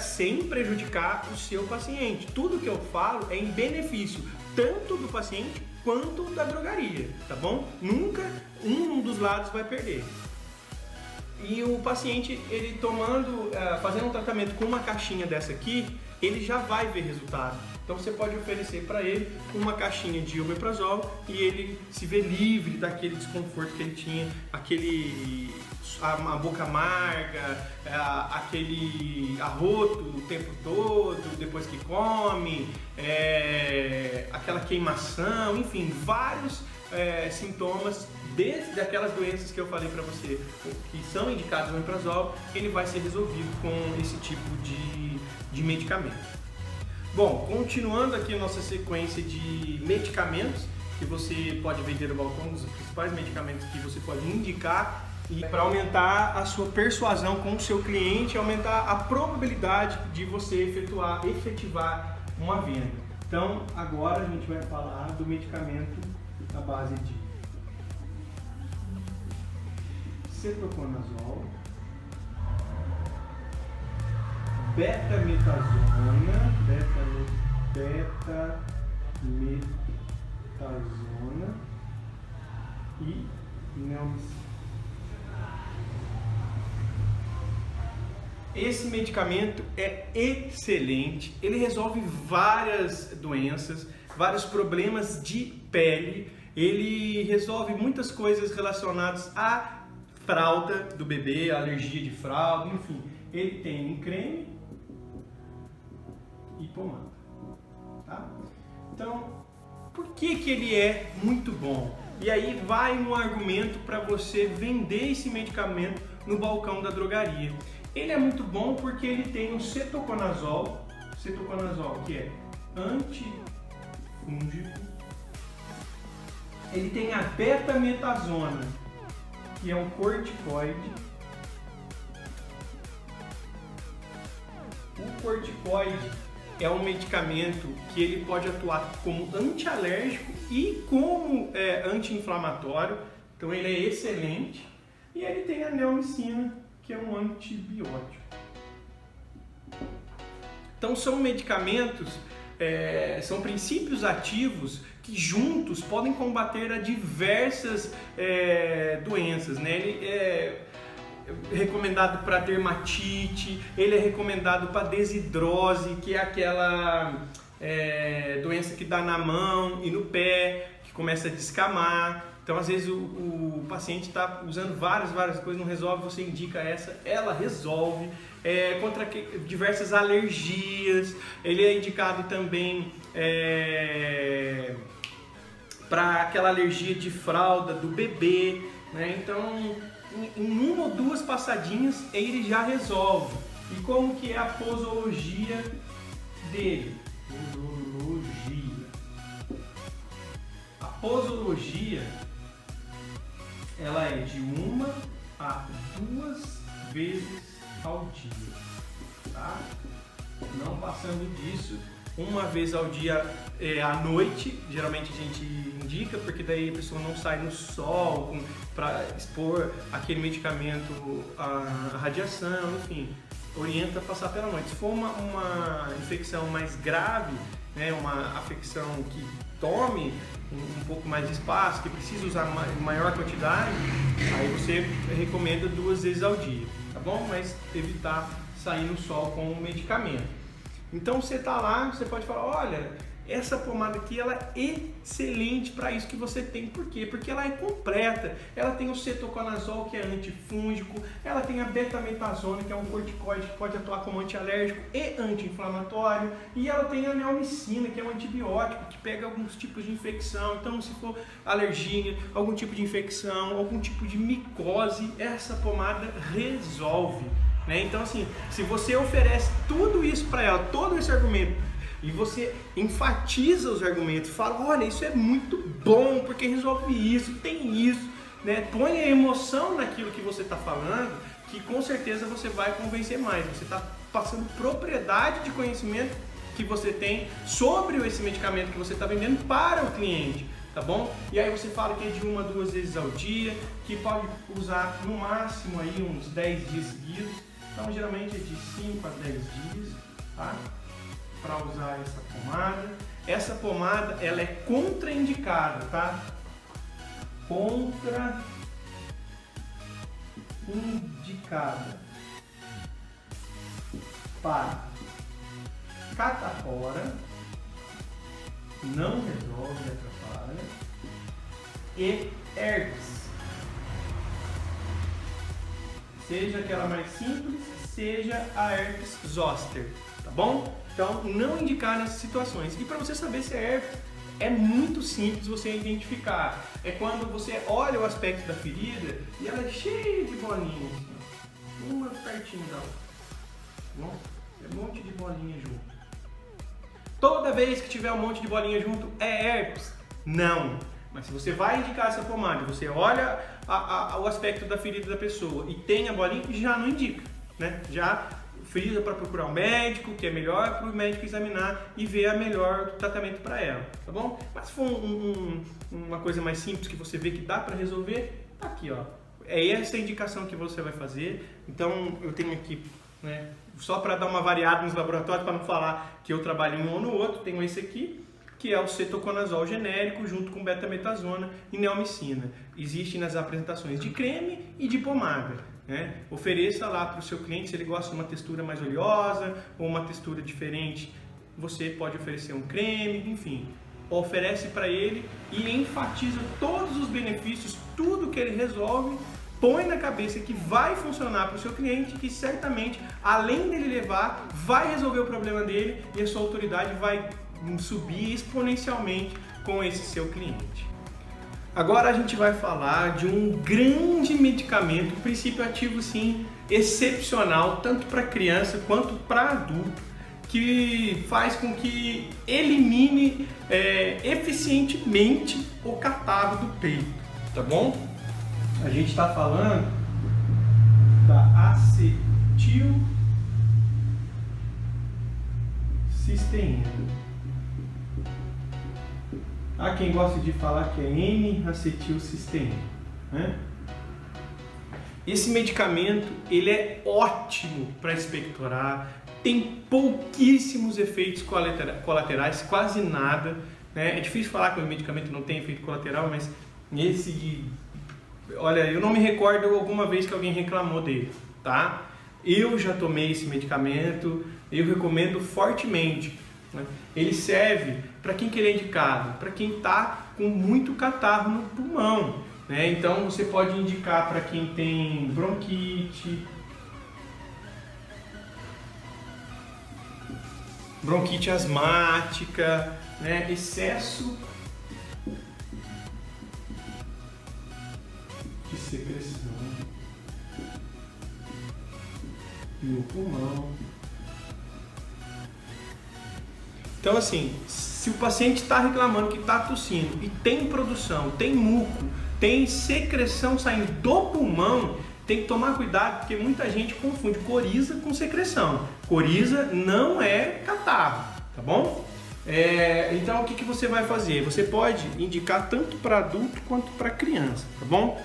sem prejudicar o seu paciente. Tudo que eu falo é em benefício tanto do paciente quanto da drogaria, tá bom? Nunca um dos lados vai perder. E o paciente, ele fazendo um tratamento com uma caixinha dessa aqui, ele já vai ver resultado. Então você pode oferecer para ele uma caixinha de omeprazol e ele se vê livre daquele desconforto que ele tinha, a boca amarga, aquele arroto o tempo todo, depois que come, aquela queimação, enfim, vários sintomas daquelas doenças que eu falei para você, que são indicadas no omeprazol, ele vai ser resolvido com esse tipo de medicamento. Bom, continuando aqui a nossa sequência de medicamentos que você pode vender no balcão, os principais medicamentos que você pode indicar e para aumentar a sua persuasão com o seu cliente, aumentar a probabilidade de você efetivar uma venda. Então, agora a gente vai falar do medicamento à base de cetoconazol, betametasona e neomicina. Esse medicamento é excelente, ele resolve várias doenças, vários problemas de pele, ele resolve muitas coisas relacionadas à fralda do bebê, alergia de fralda, enfim. Ele tem em creme e pomada, tá? Então, por que ele é muito bom? E aí vai um argumento para você vender esse medicamento no balcão da drogaria. Ele é muito bom porque ele tem o cetoconazol, que é antifúngico. Ele tem a betametasona, que é um corticoide. O corticoide é um medicamento que ele pode atuar como antialérgico e como anti-inflamatório, então ele é excelente. E ele tem a neomicina, que é um antibiótico. Então são medicamentos, são princípios ativos que juntos podem combater a diversas doenças, né? Ele é recomendado para dermatite, ele é recomendado para desidrose, que é aquela doença que dá na mão e no pé, que começa a descamar. Então, às vezes, o paciente está usando várias coisas, não resolve, você indica essa, ela resolve. Contra diversas alergias, ele é indicado também para aquela alergia de fralda do bebê, né? Então, em uma ou duas passadinhas, ele já resolve. E como que é a posologia dele? A posologia, ela é de 1 a 2 vezes ao dia, tá? Não passando disso. Uma vez ao dia à noite, geralmente a gente indica, porque daí a pessoa não sai no sol para expor aquele medicamento à radiação, enfim, orienta a passar pela noite. Se for uma infecção mais grave, né, uma afecção que tome um pouco mais de espaço, que precisa usar maior quantidade, aí você recomenda 2 vezes ao dia, tá bom? Mas evitar sair no sol com o medicamento. Então você tá lá, você pode falar, olha, essa pomada aqui ela é excelente para isso que você tem. Por quê? Porque ela é completa. Ela tem o cetoconazol, que é antifúngico, ela tem a betametasona, que é um corticoide que pode atuar como antialérgico e anti-inflamatório, e ela tem a neomicina, que é um antibiótico que pega alguns tipos de infecção. Então, se for alergia, algum tipo de infecção, algum tipo de micose, essa pomada resolve, né? Então, assim, se você oferece tudo isso para ela, todo esse argumento, e você enfatiza os argumentos, fala, olha, isso é muito bom, porque resolve isso, tem isso, né? Põe a emoção naquilo que você está falando, que com certeza você vai convencer mais. Você está passando propriedade de conhecimento que você tem sobre esse medicamento que você está vendendo para o cliente, tá bom? E aí você fala que é de 1 a 2 vezes ao dia, que pode usar no máximo aí uns 10 dias seguidos. Então geralmente é de 5 a 10 dias, tá? Para usar essa pomada. Essa pomada, ela é contraindicada, tá? Contraindicada para catapora, não resolve, atrapalha, e herpes. Seja aquela mais simples, seja a herpes zoster, tá bom? Então, não indicar nessas situações. E para você saber se é herpes, é muito simples você identificar. É quando você olha o aspecto da ferida e ela é cheia de bolinhas, assim, uma pertinho da outra. Bom, é um monte de bolinha junto. Toda vez que tiver um monte de bolinha junto, é herpes? Não. Mas se você vai indicar essa pomada, você olha o aspecto da ferida da pessoa e tem a bolinha, já não indica, né? Já frisa para procurar um médico, que é melhor para o médico examinar e ver a melhor tratamento para ela, tá bom? Mas se for uma coisa mais simples que você vê que dá para resolver, tá aqui, ó. É essa a indicação que você vai fazer. Então eu tenho aqui, né, só para dar uma variada nos laboratórios, para não falar que eu trabalho em um ou no outro, tenho esse aqui, que é o cetoconazol genérico junto com betametasona e neomicina. Existe nas apresentações de creme e de pomada, né? Ofereça lá para o seu cliente, se ele gosta de uma textura mais oleosa ou uma textura diferente, você pode oferecer um creme, enfim. Oferece para ele e enfatiza todos os benefícios, tudo que ele resolve, põe na cabeça que vai funcionar para o seu cliente, que certamente, além dele levar, vai resolver o problema dele e a sua autoridade vai subir exponencialmente com esse seu cliente. Agora a gente vai falar de um grande medicamento, um princípio ativo sim, excepcional, tanto para criança quanto para adulto, que faz com que elimine eficientemente o catarro do peito, tá bom? A gente está falando da acetilcisteína. Há quem gosta de falar que é N-acetilcisteína, né? Esse medicamento ele é ótimo para expectorar, tem pouquíssimos efeitos colaterais, quase nada, né? É difícil falar que o medicamento não tem efeito colateral, mas esse, olha, eu não me recordo alguma vez que alguém reclamou dele, tá? Eu já tomei esse medicamento, eu recomendo fortemente. Ele serve para quem que ele é indicado? Para quem está com muito catarro no pulmão, né? Então você pode indicar para quem tem bronquite, bronquite asmática, né? Excesso de secreção no pulmão. Então assim, se o paciente está reclamando que está tossindo e tem produção, tem muco, tem secreção saindo do pulmão, tem que tomar cuidado porque muita gente confunde coriza com secreção. Coriza não é catarro, tá bom? Então o que você vai fazer? Você pode indicar tanto para adulto quanto para criança, tá bom?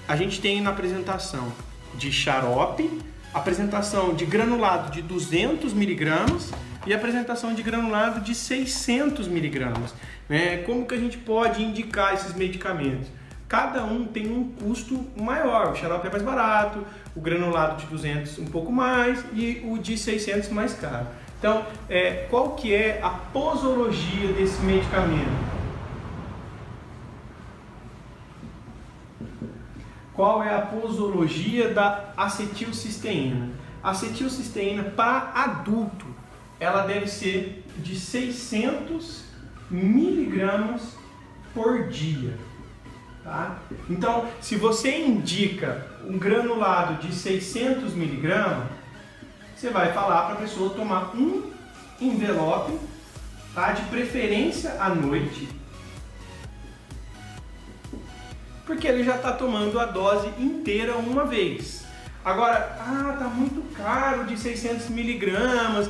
A gente tem na apresentação de xarope, apresentação de granulado de 200 miligramas e apresentação de granulado de 600 miligramas. Como que a gente pode indicar esses medicamentos? Cada um tem um custo maior, o xarope é mais barato, o granulado de 200 um pouco mais e o de 600 mais caro. Então, qual que é a posologia desse medicamento? Qual é a posologia da acetilcisteína? A acetilcisteína para adulto, ela deve ser de 600 miligramas por dia. Tá? Então, se você indica um granulado de 600 miligramas, você vai falar para a pessoa tomar um envelope, tá? De preferência à noite, porque ele já está tomando a dose inteira uma vez. Agora, tá muito caro de 600 miligramas,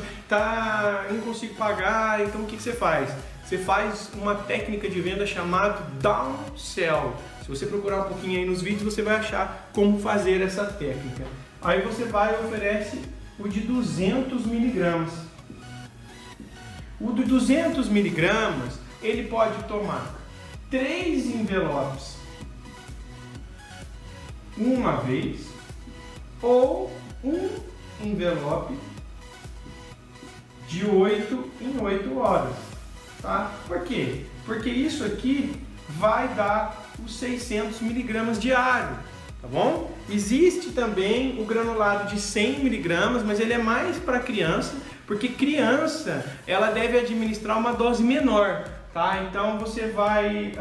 eu não consigo pagar, então o que você faz? Você faz uma técnica de venda chamada downsell. Se você procurar um pouquinho aí nos vídeos, você vai achar como fazer essa técnica. Aí você vai e oferece o de 200 miligramas. O de 200 miligramas, ele pode tomar 3 envelopes uma vez ou um envelope de 8 em 8 horas. Tá? Por quê? Porque isso aqui vai dar os 600 miligramas diário, tá bom? Existe também o granulado de 100 miligramas, mas ele é mais para criança, porque criança ela deve administrar uma dose menor, tá? tá? Então você vai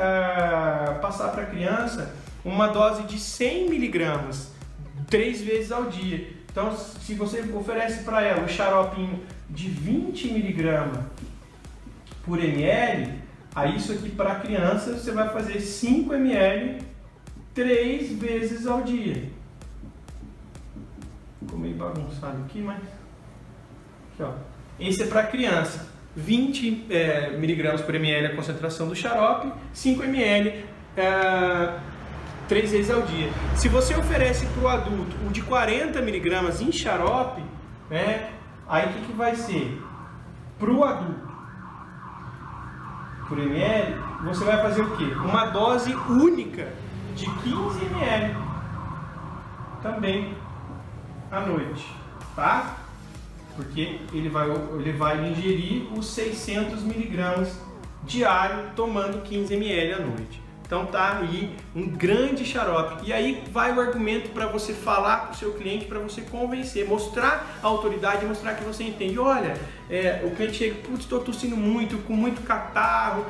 passar para a criança uma dose de 100 miligramas 3 vezes ao dia. Então, se você oferece para ela um xaropinho de 20 miligramas por ml, aí isso aqui para a criança você vai fazer 5 ml 3 vezes ao dia. Ficou meio bagunçado aqui, mas... Aqui, ó. Esse é para criança. 20 miligramas por ml a concentração do xarope, 5 ml 3 vezes ao dia. Se você oferece para o adulto o de 40 miligramas em xarope, né, aí o que vai ser? Para o adulto, por ml, você vai fazer o quê? Uma dose única de 15 ml também à noite, tá? Porque ele vai ingerir os 600 miligramas diário, tomando 15 ml à noite. Então tá aí um grande xarope. E aí vai o argumento para você falar para o seu cliente, para você convencer, mostrar a autoridade, mostrar que você entende. Olha, o cliente chega, putz, estou tossindo muito, com muito catarro,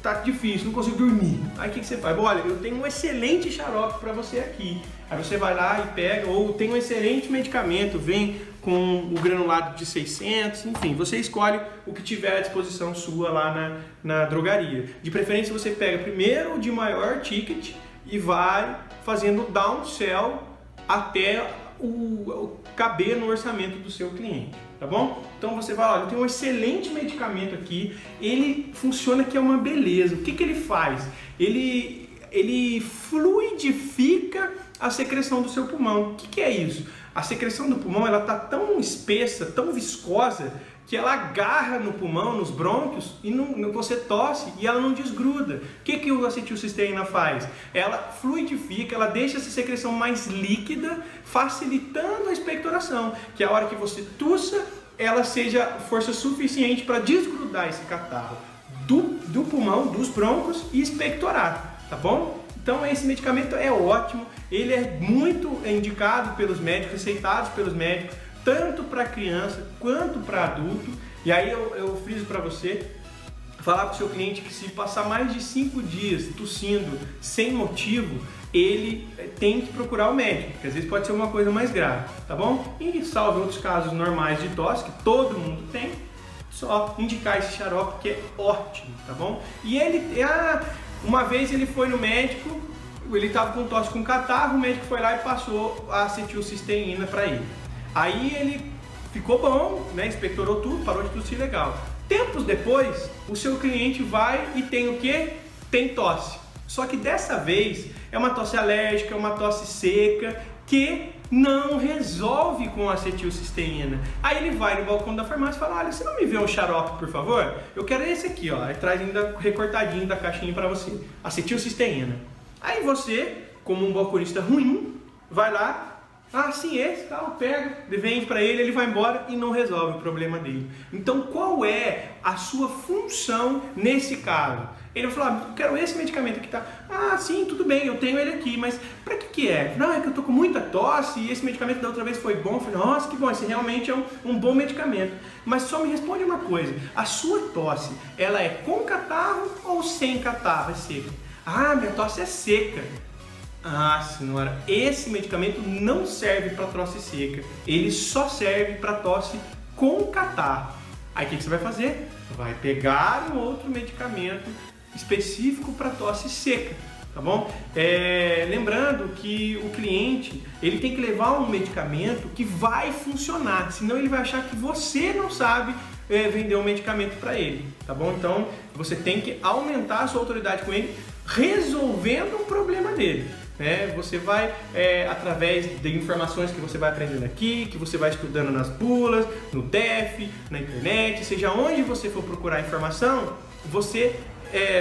tá difícil, não consigo dormir. Aí o que você faz? Olha, eu tenho um excelente xarope para você aqui. Aí você vai lá e pega, ou tem um excelente medicamento, vem com o granulado de 600, enfim, você escolhe o que tiver à disposição sua lá na drogaria. De preferência você pega primeiro o de maior ticket e vai fazendo downsell até o caber no orçamento do seu cliente, tá bom? Então você vai, olha, eu tenho um excelente medicamento aqui, ele funciona que é uma beleza. O que ele faz? Ele fluidifica a secreção do seu pulmão. O que é isso? A secreção do pulmão ela está tão espessa, tão viscosa, que ela agarra no pulmão, nos brônquios, e você tosse e ela não desgruda. O que o acetilcisteína faz? Ela fluidifica, ela deixa essa secreção mais líquida, facilitando a expectoração, que a hora que você tussa, ela seja força suficiente para desgrudar esse catarro do pulmão, dos brônquios e expectorar, tá bom? Então esse medicamento é ótimo, ele é muito indicado pelos médicos, receitados pelos médicos, tanto para criança quanto para adulto. E aí eu friso para você, falar para o seu cliente que se passar mais de 5 dias tossindo sem motivo, ele tem que procurar o médico, porque às vezes pode ser uma coisa mais grave, tá bom? E salvo outros casos normais de tosse, que todo mundo tem, só indicar esse xarope que é ótimo, tá bom? E uma vez ele foi no médico, ele estava com tosse com catarro, o médico foi lá e passou a acetilcisteína para ele. Aí ele ficou bom, né, expectorou tudo, parou de tossir legal. Tempos depois, o seu cliente vai e tem o quê? Tem tosse. Só que dessa vez é uma tosse alérgica, é uma tosse seca, que não resolve com a acetilcisteína. Aí ele vai no balcão da farmácia e fala, olha, você não me vê um xarope, por favor? Eu quero esse aqui, ó. Aí traz ainda recortadinho da caixinha para você. Acetilcisteína. Aí você, como um balconista ruim, vai lá, sim, esse, tal, pega, vende para ele, ele vai embora e não resolve o problema dele. Então, qual é a sua função nesse caso? Ele vai falar, eu quero esse medicamento aqui, tá? Sim, tudo bem, eu tenho ele aqui, mas para que é? Não, é que eu tô com muita tosse e esse medicamento da outra vez foi bom. Eu falei, nossa, que bom, esse realmente é um bom medicamento. Mas só me responde uma coisa, a sua tosse, ela é com catarro ou sem catarro? É seca? Minha tosse é seca. Senhora, esse medicamento não serve para tosse seca, ele só serve para tosse com catarro. Aí o que você vai fazer? Vai pegar um outro medicamento específico para tosse seca, tá bom? Lembrando que o cliente ele tem que levar um medicamento que vai funcionar, senão ele vai achar que você não sabe vender um medicamento para ele, tá bom? Então você tem que aumentar a sua autoridade com ele, resolvendo um problema dele. Você vai, através de informações que você vai aprendendo aqui, que você vai estudando nas bulas, no DEF, na internet, seja onde você for procurar informação, você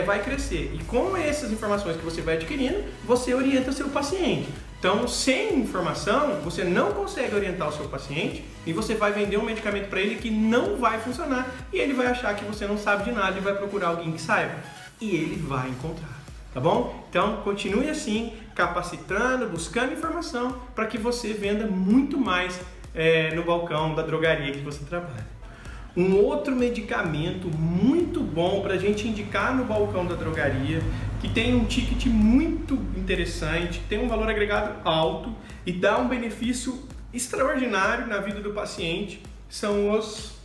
vai crescer. E com essas informações que você vai adquirindo, você orienta o seu paciente. Então, sem informação, você não consegue orientar o seu paciente e você vai vender um medicamento para ele que não vai funcionar e ele vai achar que você não sabe de nada e vai procurar alguém que saiba. E ele vai encontrar. Tá bom? Então, continue assim, capacitando, buscando informação para que você venda muito mais no balcão da drogaria que você trabalha. Um outro medicamento muito bom para a gente indicar no balcão da drogaria, que tem um ticket muito interessante, tem um valor agregado alto e dá um benefício extraordinário na vida do paciente, são os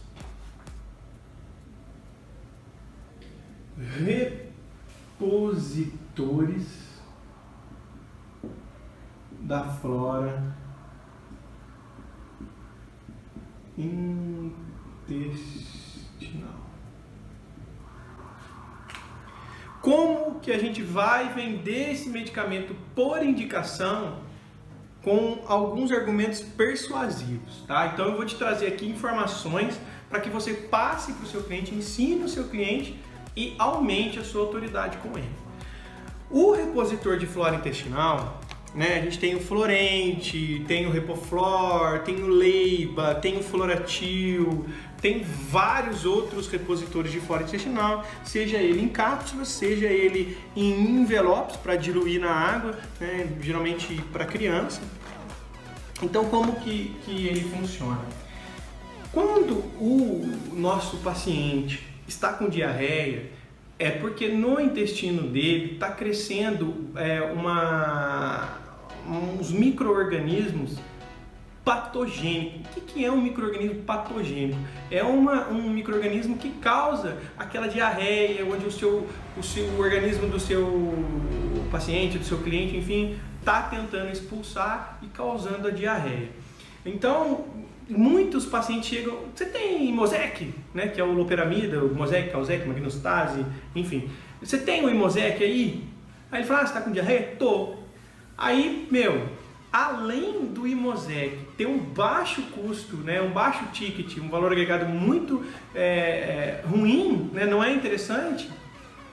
repositores da flora intestinal. Como que a gente vai vender esse medicamento por indicação com alguns argumentos persuasivos, tá? Então eu vou te trazer aqui informações para que você passe para o seu cliente, ensine o seu cliente e aumente a sua autoridade com ele. O repositor de flora intestinal, né, a gente tem o Florente, tem o Repoflor, tem o Leiba, tem o Floratil, tem vários outros repositores de flora intestinal, seja ele em cápsulas, seja ele em envelopes para diluir na água, né, geralmente para criança. Então como que ele funciona? Quando o nosso paciente está com diarreia, é porque no intestino dele está crescendo uns micro-organismos patogênicos. O que é um micro-organismo patogênico? É um micro-organismo que causa aquela diarreia, onde o organismo do seu paciente, do seu cliente, enfim, está tentando expulsar e causando a diarreia. Então, muitos pacientes chegam... Você tem Imosec, né, que é o loperamida, o Mosec, Calzec, Magnostase, enfim. Você tem o Imosec aí? Aí ele fala, você está com diarreia? Tô. Aí, além do Imosec ter um baixo custo, né, um baixo ticket, um valor agregado muito ruim, né, não é interessante,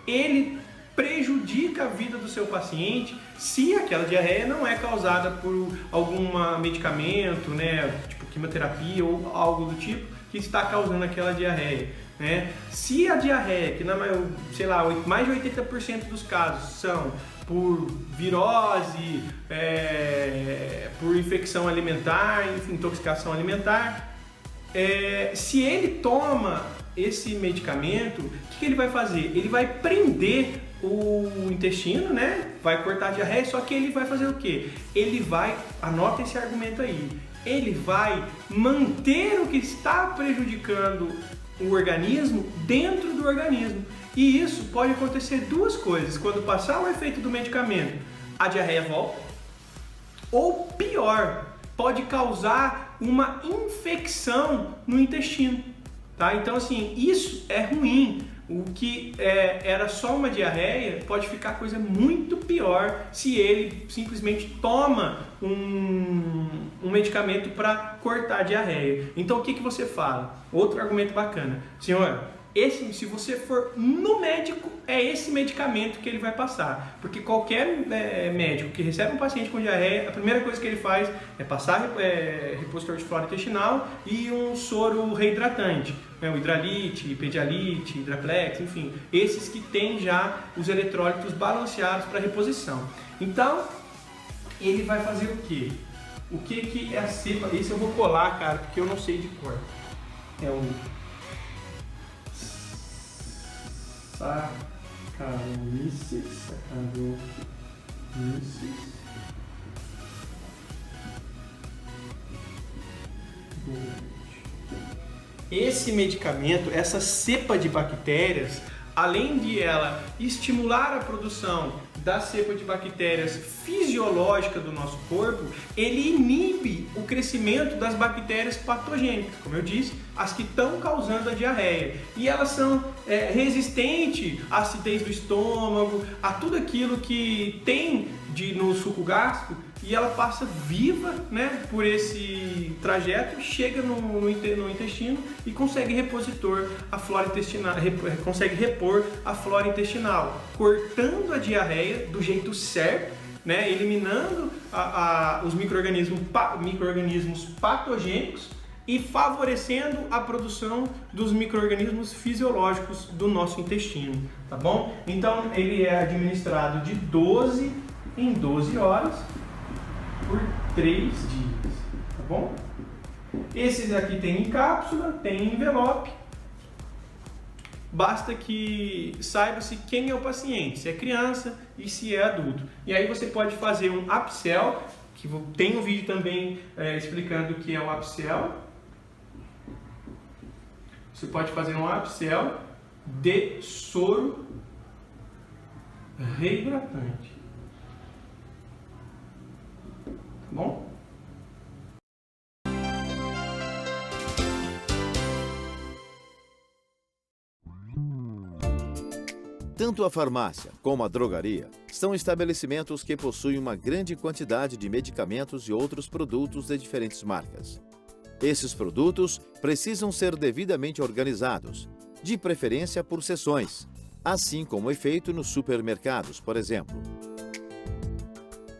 ele prejudica a vida do seu paciente se aquela diarreia não é causada por algum medicamento, né, tipo quimioterapia ou algo do tipo, que está causando aquela diarreia, né? Se a diarreia, que mais de 80% dos casos são por virose, por infecção alimentar, enfim, intoxicação alimentar, se ele toma esse medicamento, o que ele vai fazer? Ele vai prender o intestino, né? Vai cortar a diarreia, só que ele vai fazer o quê? Ele vai, anota esse argumento aí, ele vai manter o que está prejudicando o organismo dentro do organismo. E isso pode acontecer duas coisas: quando passar o efeito do medicamento, a diarreia volta, ou pior, pode causar uma infecção no intestino, tá? Então assim, isso é ruim. O que era só uma diarreia pode ficar coisa muito pior se ele simplesmente toma um medicamento para cortar a diarreia. Então o que você fala? Outro argumento bacana. Senhor, se você for no médico, é esse medicamento que ele vai passar. Porque qualquer médico que recebe um paciente com diarreia, a primeira coisa que ele faz é passar repositor de flora intestinal e um soro reidratante. O hidralite, pedialite, hidraplex, enfim, esses que têm já os eletrólitos balanceados para reposição. Então, ele vai fazer o quê? O que é a cepa? Esse eu vou colar, cara, porque eu não sei de cor. É o Saccharomyces. Esse medicamento, essa cepa de bactérias, além de ela estimular a produção da cepa de bactérias fisiológica do nosso corpo, ele inibe o crescimento das bactérias patogênicas, como eu disse, as que estão causando a diarreia. E elas são resistentes à acidez do estômago, a tudo aquilo que tem no suco gástrico, e ela passa viva, né, por esse trajeto, chega no intestino e consegue repor a flora intestinal, cortando a diarreia do jeito certo, né, eliminando os micro-organismos patogênicos e favorecendo a produção dos micro-organismos fisiológicos do nosso intestino, tá bom? Então ele é administrado de 12 em 12 horas por 3 dias, tá bom? Esses aqui tem em cápsula, tem em envelope basta que saiba-se quem é o paciente, se é criança e se é adulto. E aí você pode fazer um upsell, que tem um vídeo também explicando o que é o upsell. Você pode fazer um upsell de soro reidratante. Tá bom? Tanto a farmácia como a drogaria são estabelecimentos que possuem uma grande quantidade de medicamentos e outros produtos de diferentes marcas. Esses produtos precisam ser devidamente organizados, de preferência por seções, assim como é feito nos supermercados, por exemplo.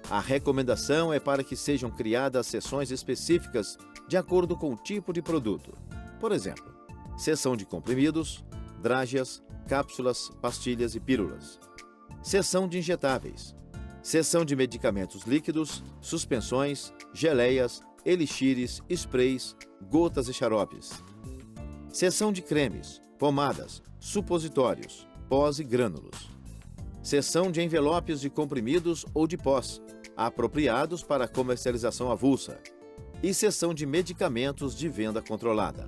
A recomendação é para que sejam criadas seções específicas de acordo com o tipo de produto. Por exemplo, seção de comprimidos, drágeas, cápsulas, pastilhas e pílulas. Seção de injetáveis. Seção de medicamentos líquidos, suspensões, geleias, elixires, sprays, gotas e xaropes. Seção de cremes, pomadas, supositórios, pós e grânulos. Seção de envelopes de comprimidos ou de pós, apropriados para comercialização avulsa. E seção de medicamentos de venda controlada.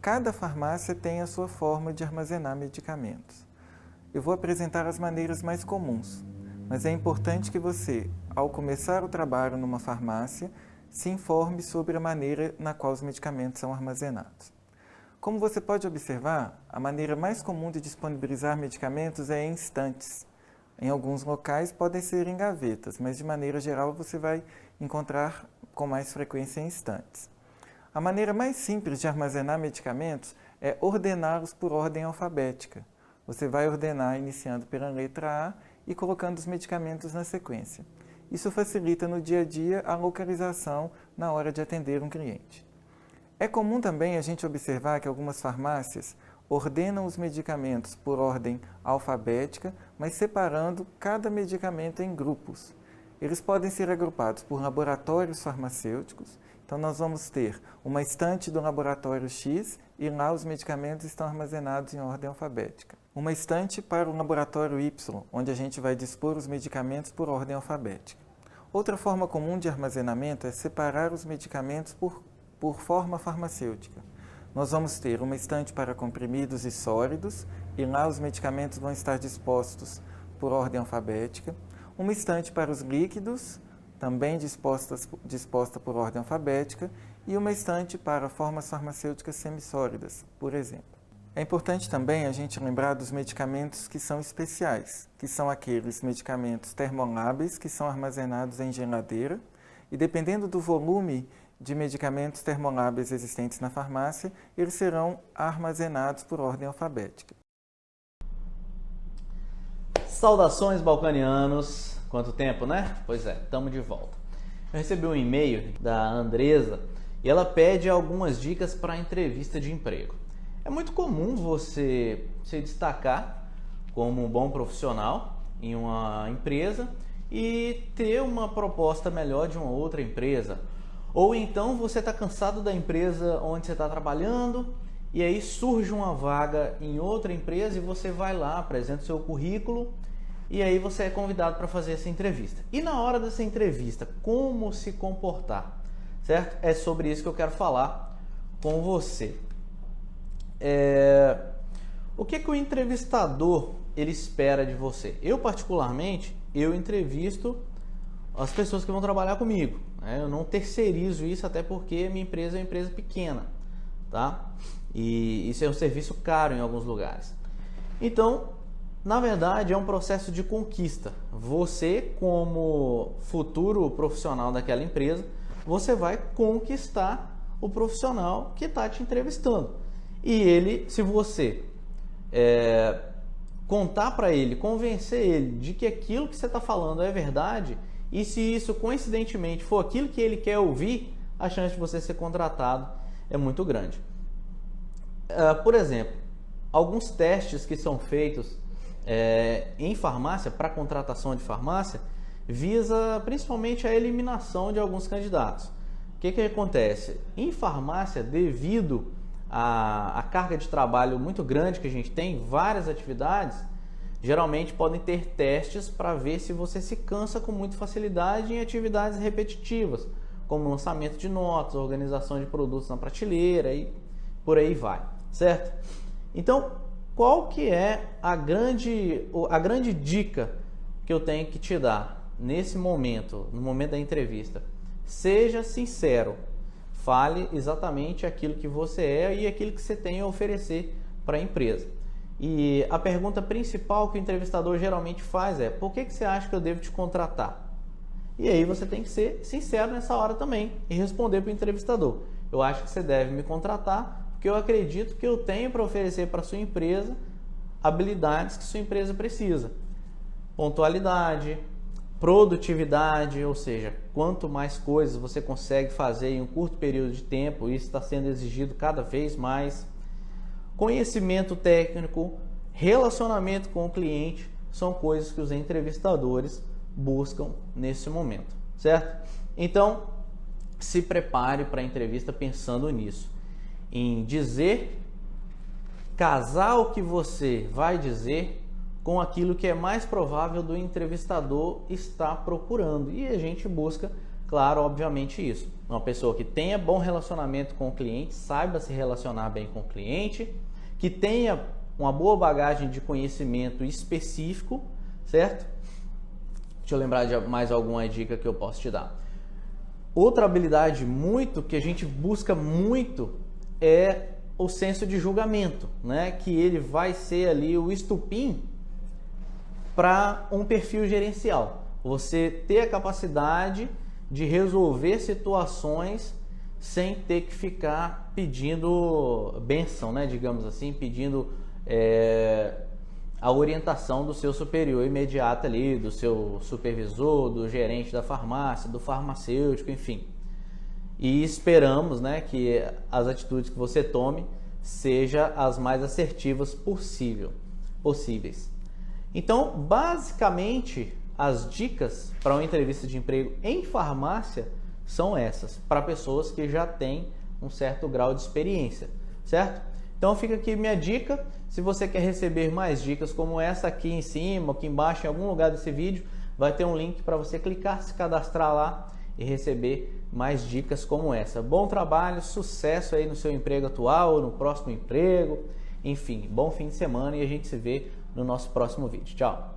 Cada farmácia tem a sua forma de armazenar medicamentos. Eu vou apresentar as maneiras mais comuns, mas é importante que você, ao começar o trabalho numa farmácia, se informe sobre a maneira na qual os medicamentos são armazenados. Como você pode observar, a maneira mais comum de disponibilizar medicamentos é em estantes. Em alguns locais podem ser em gavetas, mas de maneira geral você vai encontrar com mais frequência em estantes. A maneira mais simples de armazenar medicamentos é ordená-los por ordem alfabética. Você vai ordenar iniciando pela letra A e colocando os medicamentos na sequência. Isso facilita no dia a dia a localização na hora de atender um cliente. É comum também a gente observar que algumas farmácias ordenam os medicamentos por ordem alfabética, mas separando cada medicamento em grupos. Eles podem ser agrupados por laboratórios farmacêuticos. Então, nós vamos ter uma estante do laboratório X e lá os medicamentos estão armazenados em ordem alfabética. Uma estante para o laboratório Y, onde a gente vai dispor os medicamentos por ordem alfabética. Outra forma comum de armazenamento é separar os medicamentos por forma farmacêutica. Nós vamos ter uma estante para comprimidos e sólidos e lá os medicamentos vão estar dispostos por ordem alfabética. Uma estante para os líquidos, também disposta por ordem alfabética, e uma estante para formas farmacêuticas semissólidas, por exemplo. É importante também a gente lembrar dos medicamentos que são especiais, que são aqueles medicamentos termolábeis que são armazenados em geladeira, e dependendo do volume de medicamentos termolábeis existentes na farmácia, eles serão armazenados por ordem alfabética. Saudações balcanianos! Quanto tempo, né? Pois é, estamos de volta. Eu recebi um e-mail da Andresa e ela pede algumas dicas para entrevista de emprego. É muito comum você se destacar como um bom profissional em uma empresa e ter uma proposta melhor de uma outra empresa. Ou então você está cansado da empresa onde você está trabalhando e aí surge uma vaga em outra empresa e você vai lá, apresenta o seu currículo e aí você é convidado para fazer essa entrevista. E na hora dessa entrevista, como se comportar, certo? É sobre isso que eu quero falar com você. O que o entrevistador ele espera de você? Eu particularmente, eu entrevisto as pessoas que vão trabalhar comigo. Né? Eu não terceirizo isso, até porque a minha empresa é uma empresa pequena, tá? E isso é um serviço caro em alguns lugares. Então, na verdade, é um processo de conquista. Você, como futuro profissional daquela empresa, você vai conquistar o profissional que está te entrevistando. E ele, se você contar para ele, convencer ele de que aquilo que você está falando é verdade, e se isso coincidentemente for aquilo que ele quer ouvir, a chance de você ser contratado é muito grande. Por exemplo, alguns testes que são feitos em farmácia, para contratação de farmácia, visa principalmente a eliminação de alguns candidatos. O que acontece? Em farmácia, devido a carga de trabalho muito grande que a gente tem, várias atividades, geralmente podem ter testes para ver se você se cansa com muita facilidade em atividades repetitivas, como lançamento de notas, organização de produtos na prateleira e por aí vai, certo? Então, qual que é a grande dica que eu tenho que te dar nesse momento, no momento da entrevista? Seja sincero, fale exatamente aquilo que você é e aquilo que você tem a oferecer para a empresa. E a pergunta principal que o entrevistador geralmente faz é: por que você acha que eu devo te contratar? E aí você tem que ser sincero nessa hora também e responder para o entrevistador: eu acho que você deve me contratar porque eu acredito que eu tenho para oferecer para sua empresa habilidades que sua empresa precisa. Pontualidade, produtividade, ou seja, quanto mais coisas você consegue fazer em um curto período de tempo, isso está sendo exigido cada vez mais. Conhecimento técnico, relacionamento com o cliente, são coisas que os entrevistadores buscam nesse momento, certo? Então, se prepare para a entrevista pensando nisso, em casar o que você vai dizer com aquilo que é mais provável do entrevistador estar procurando. E a gente busca, claro, obviamente isso. Uma pessoa que tenha bom relacionamento com o cliente, saiba se relacionar bem com o cliente, que tenha uma boa bagagem de conhecimento específico, certo? Deixa eu lembrar de mais alguma dica que eu posso te dar. Outra habilidade que a gente busca muito é o senso de julgamento, né? Que ele vai ser ali o estupim para um perfil gerencial. Você ter a capacidade de resolver situações sem ter que ficar pedindo bênção, né? Digamos assim, pedindo a orientação do seu superior imediato ali, do seu supervisor, do gerente da farmácia, do farmacêutico, enfim. E esperamos, né, que as atitudes que você tome sejam as mais assertivas possíveis. Então, basicamente, as dicas para uma entrevista de emprego em farmácia são essas, para pessoas que já têm um certo grau de experiência, certo? Então fica aqui minha dica. Se você quer receber mais dicas como essa aqui em cima, aqui embaixo, em algum lugar desse vídeo, vai ter um link para você clicar, se cadastrar lá e receber mais dicas como essa. Bom trabalho, sucesso aí no seu emprego atual, no próximo emprego, enfim, bom fim de semana e a gente se vê no nosso próximo vídeo. Tchau!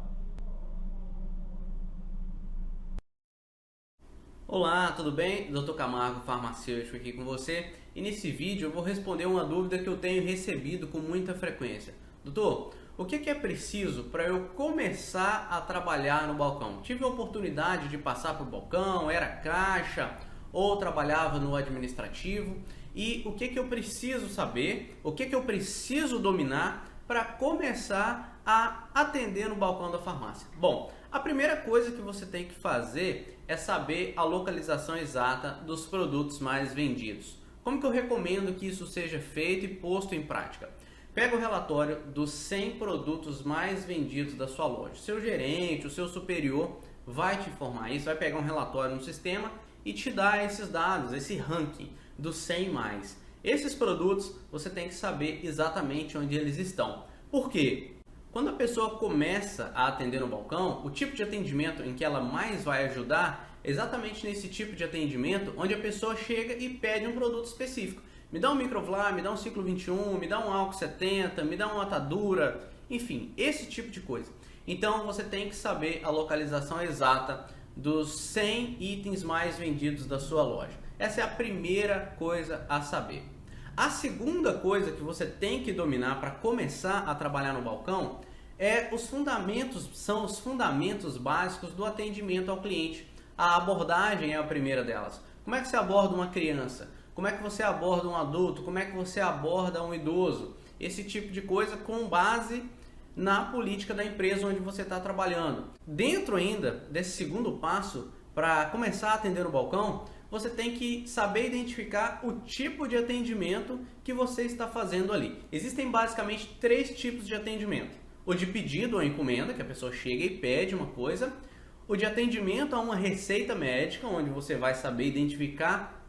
Olá, tudo bem? Dr. Camargo, farmacêutico aqui com você. E nesse vídeo eu vou responder uma dúvida que eu tenho recebido com muita frequência. Doutor, o que é preciso para eu começar a trabalhar no balcão? Tive a oportunidade de passar para o balcão, era caixa ou trabalhava no administrativo. E o que eu preciso saber, o que eu preciso dominar para começar a atender no balcão da farmácia? Bom, a primeira coisa que você tem que fazer é saber a localização exata dos produtos mais vendidos. Como que eu recomendo que isso seja feito e posto em prática? Pega o relatório dos 100 produtos mais vendidos da sua loja. Seu gerente, o seu superior vai te informar isso, vai pegar um relatório no sistema e te dar esses dados, esse ranking dos 100 mais. Esses produtos você tem que saber exatamente onde eles estão. Por quê? Quando a pessoa começa a atender no balcão, o tipo de atendimento em que ela mais vai ajudar é exatamente nesse tipo de atendimento onde a pessoa chega e pede um produto específico. Me dá um Microvlar, me dá um Ciclo 21, me dá um Álcool 70, me dá uma atadura, enfim, esse tipo de coisa. Então você tem que saber a localização exata dos 100 itens mais vendidos da sua loja. Essa é a primeira coisa a saber. A segunda coisa que você tem que dominar para começar a trabalhar no balcão são os fundamentos básicos do atendimento ao cliente. A abordagem é a primeira delas. Como é que você aborda uma criança? Como é que você aborda um adulto? Como é que você aborda um idoso? Esse tipo de coisa com base na política da empresa onde você está trabalhando. Dentro ainda desse segundo passo, para começar a atender no balcão, você tem que saber identificar o tipo de atendimento que você está fazendo ali. Existem basicamente 3 tipos de atendimento. O de pedido ou encomenda, que a pessoa chega e pede uma coisa. O de atendimento a uma receita médica, onde você vai saber identificar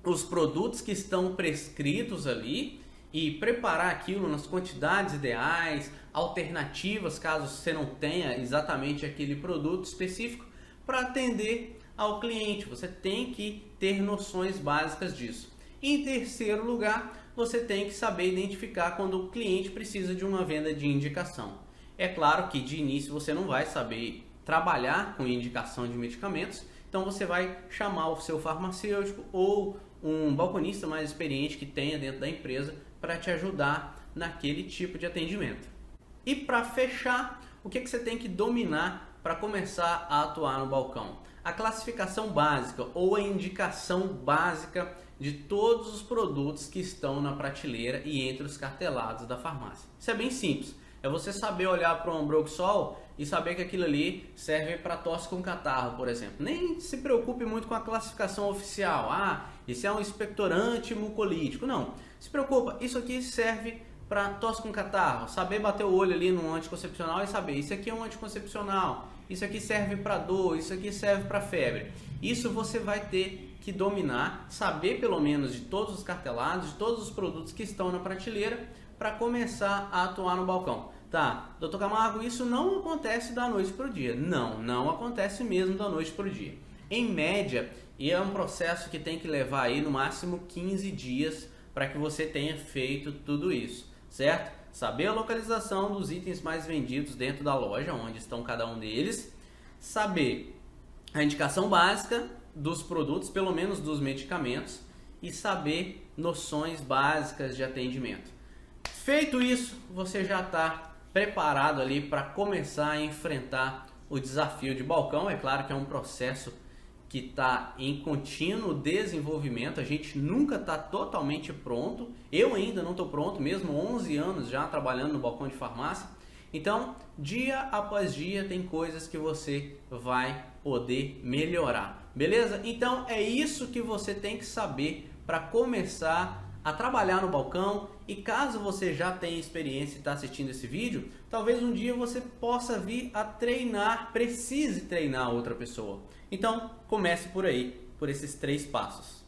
os produtos que estão prescritos ali. e preparar aquilo nas quantidades ideais, alternativas caso você não tenha exatamente aquele produto específico para atender ao cliente. Você tem que ter noções básicas disso. Em terceiro lugar, você tem que saber identificar quando o cliente precisa de uma venda de indicação. É claro que de início você não vai saber trabalhar com indicação de medicamentos, então você vai chamar o seu farmacêutico ou um balconista mais experiente que tenha dentro da empresa para te ajudar naquele tipo de atendimento. E para fechar, o que você tem que dominar para começar a atuar no balcão? A classificação básica ou a indicação básica de todos os produtos que estão na prateleira e entre os cartelados da farmácia. Isso é bem simples. É você saber olhar para um Ambroxol e saber que aquilo ali serve para tosse com catarro, por exemplo. Nem se preocupe muito com a classificação oficial. Ah, isso é um expectorante mucolítico. Não, se preocupa. Isso aqui serve para tosse com catarro. Saber bater o olho ali no anticoncepcional e saber, isso aqui é um anticoncepcional. Isso aqui serve para dor, isso aqui serve para febre. Isso você vai ter que dominar, saber pelo menos de todos os cartelados, de todos os produtos que estão na prateleira, para começar a atuar no balcão. Tá, doutor Camargo, isso não acontece da noite para o dia. Não acontece mesmo da noite para o dia. Em média, e é um processo que tem que levar aí no máximo 15 dias para que você tenha feito tudo isso, certo? Saber a localização dos itens mais vendidos dentro da loja, onde estão cada um deles. Saber a indicação básica dos produtos, pelo menos dos medicamentos. E saber noções básicas de atendimento. Feito isso, você já está preparado ali para começar a enfrentar o desafio de balcão. É claro que é um processo que está em contínuo desenvolvimento, a gente nunca está totalmente pronto, eu ainda não estou pronto, mesmo 11 anos já trabalhando no balcão de farmácia. Então, dia após dia tem coisas que você vai poder melhorar, beleza? Então é isso que você tem que saber para começar a trabalhar no balcão. E caso você já tenha experiência e está assistindo esse vídeo, talvez um dia você possa vir a treinar, precise treinar outra pessoa. Então comece por aí, por esses 3 passos.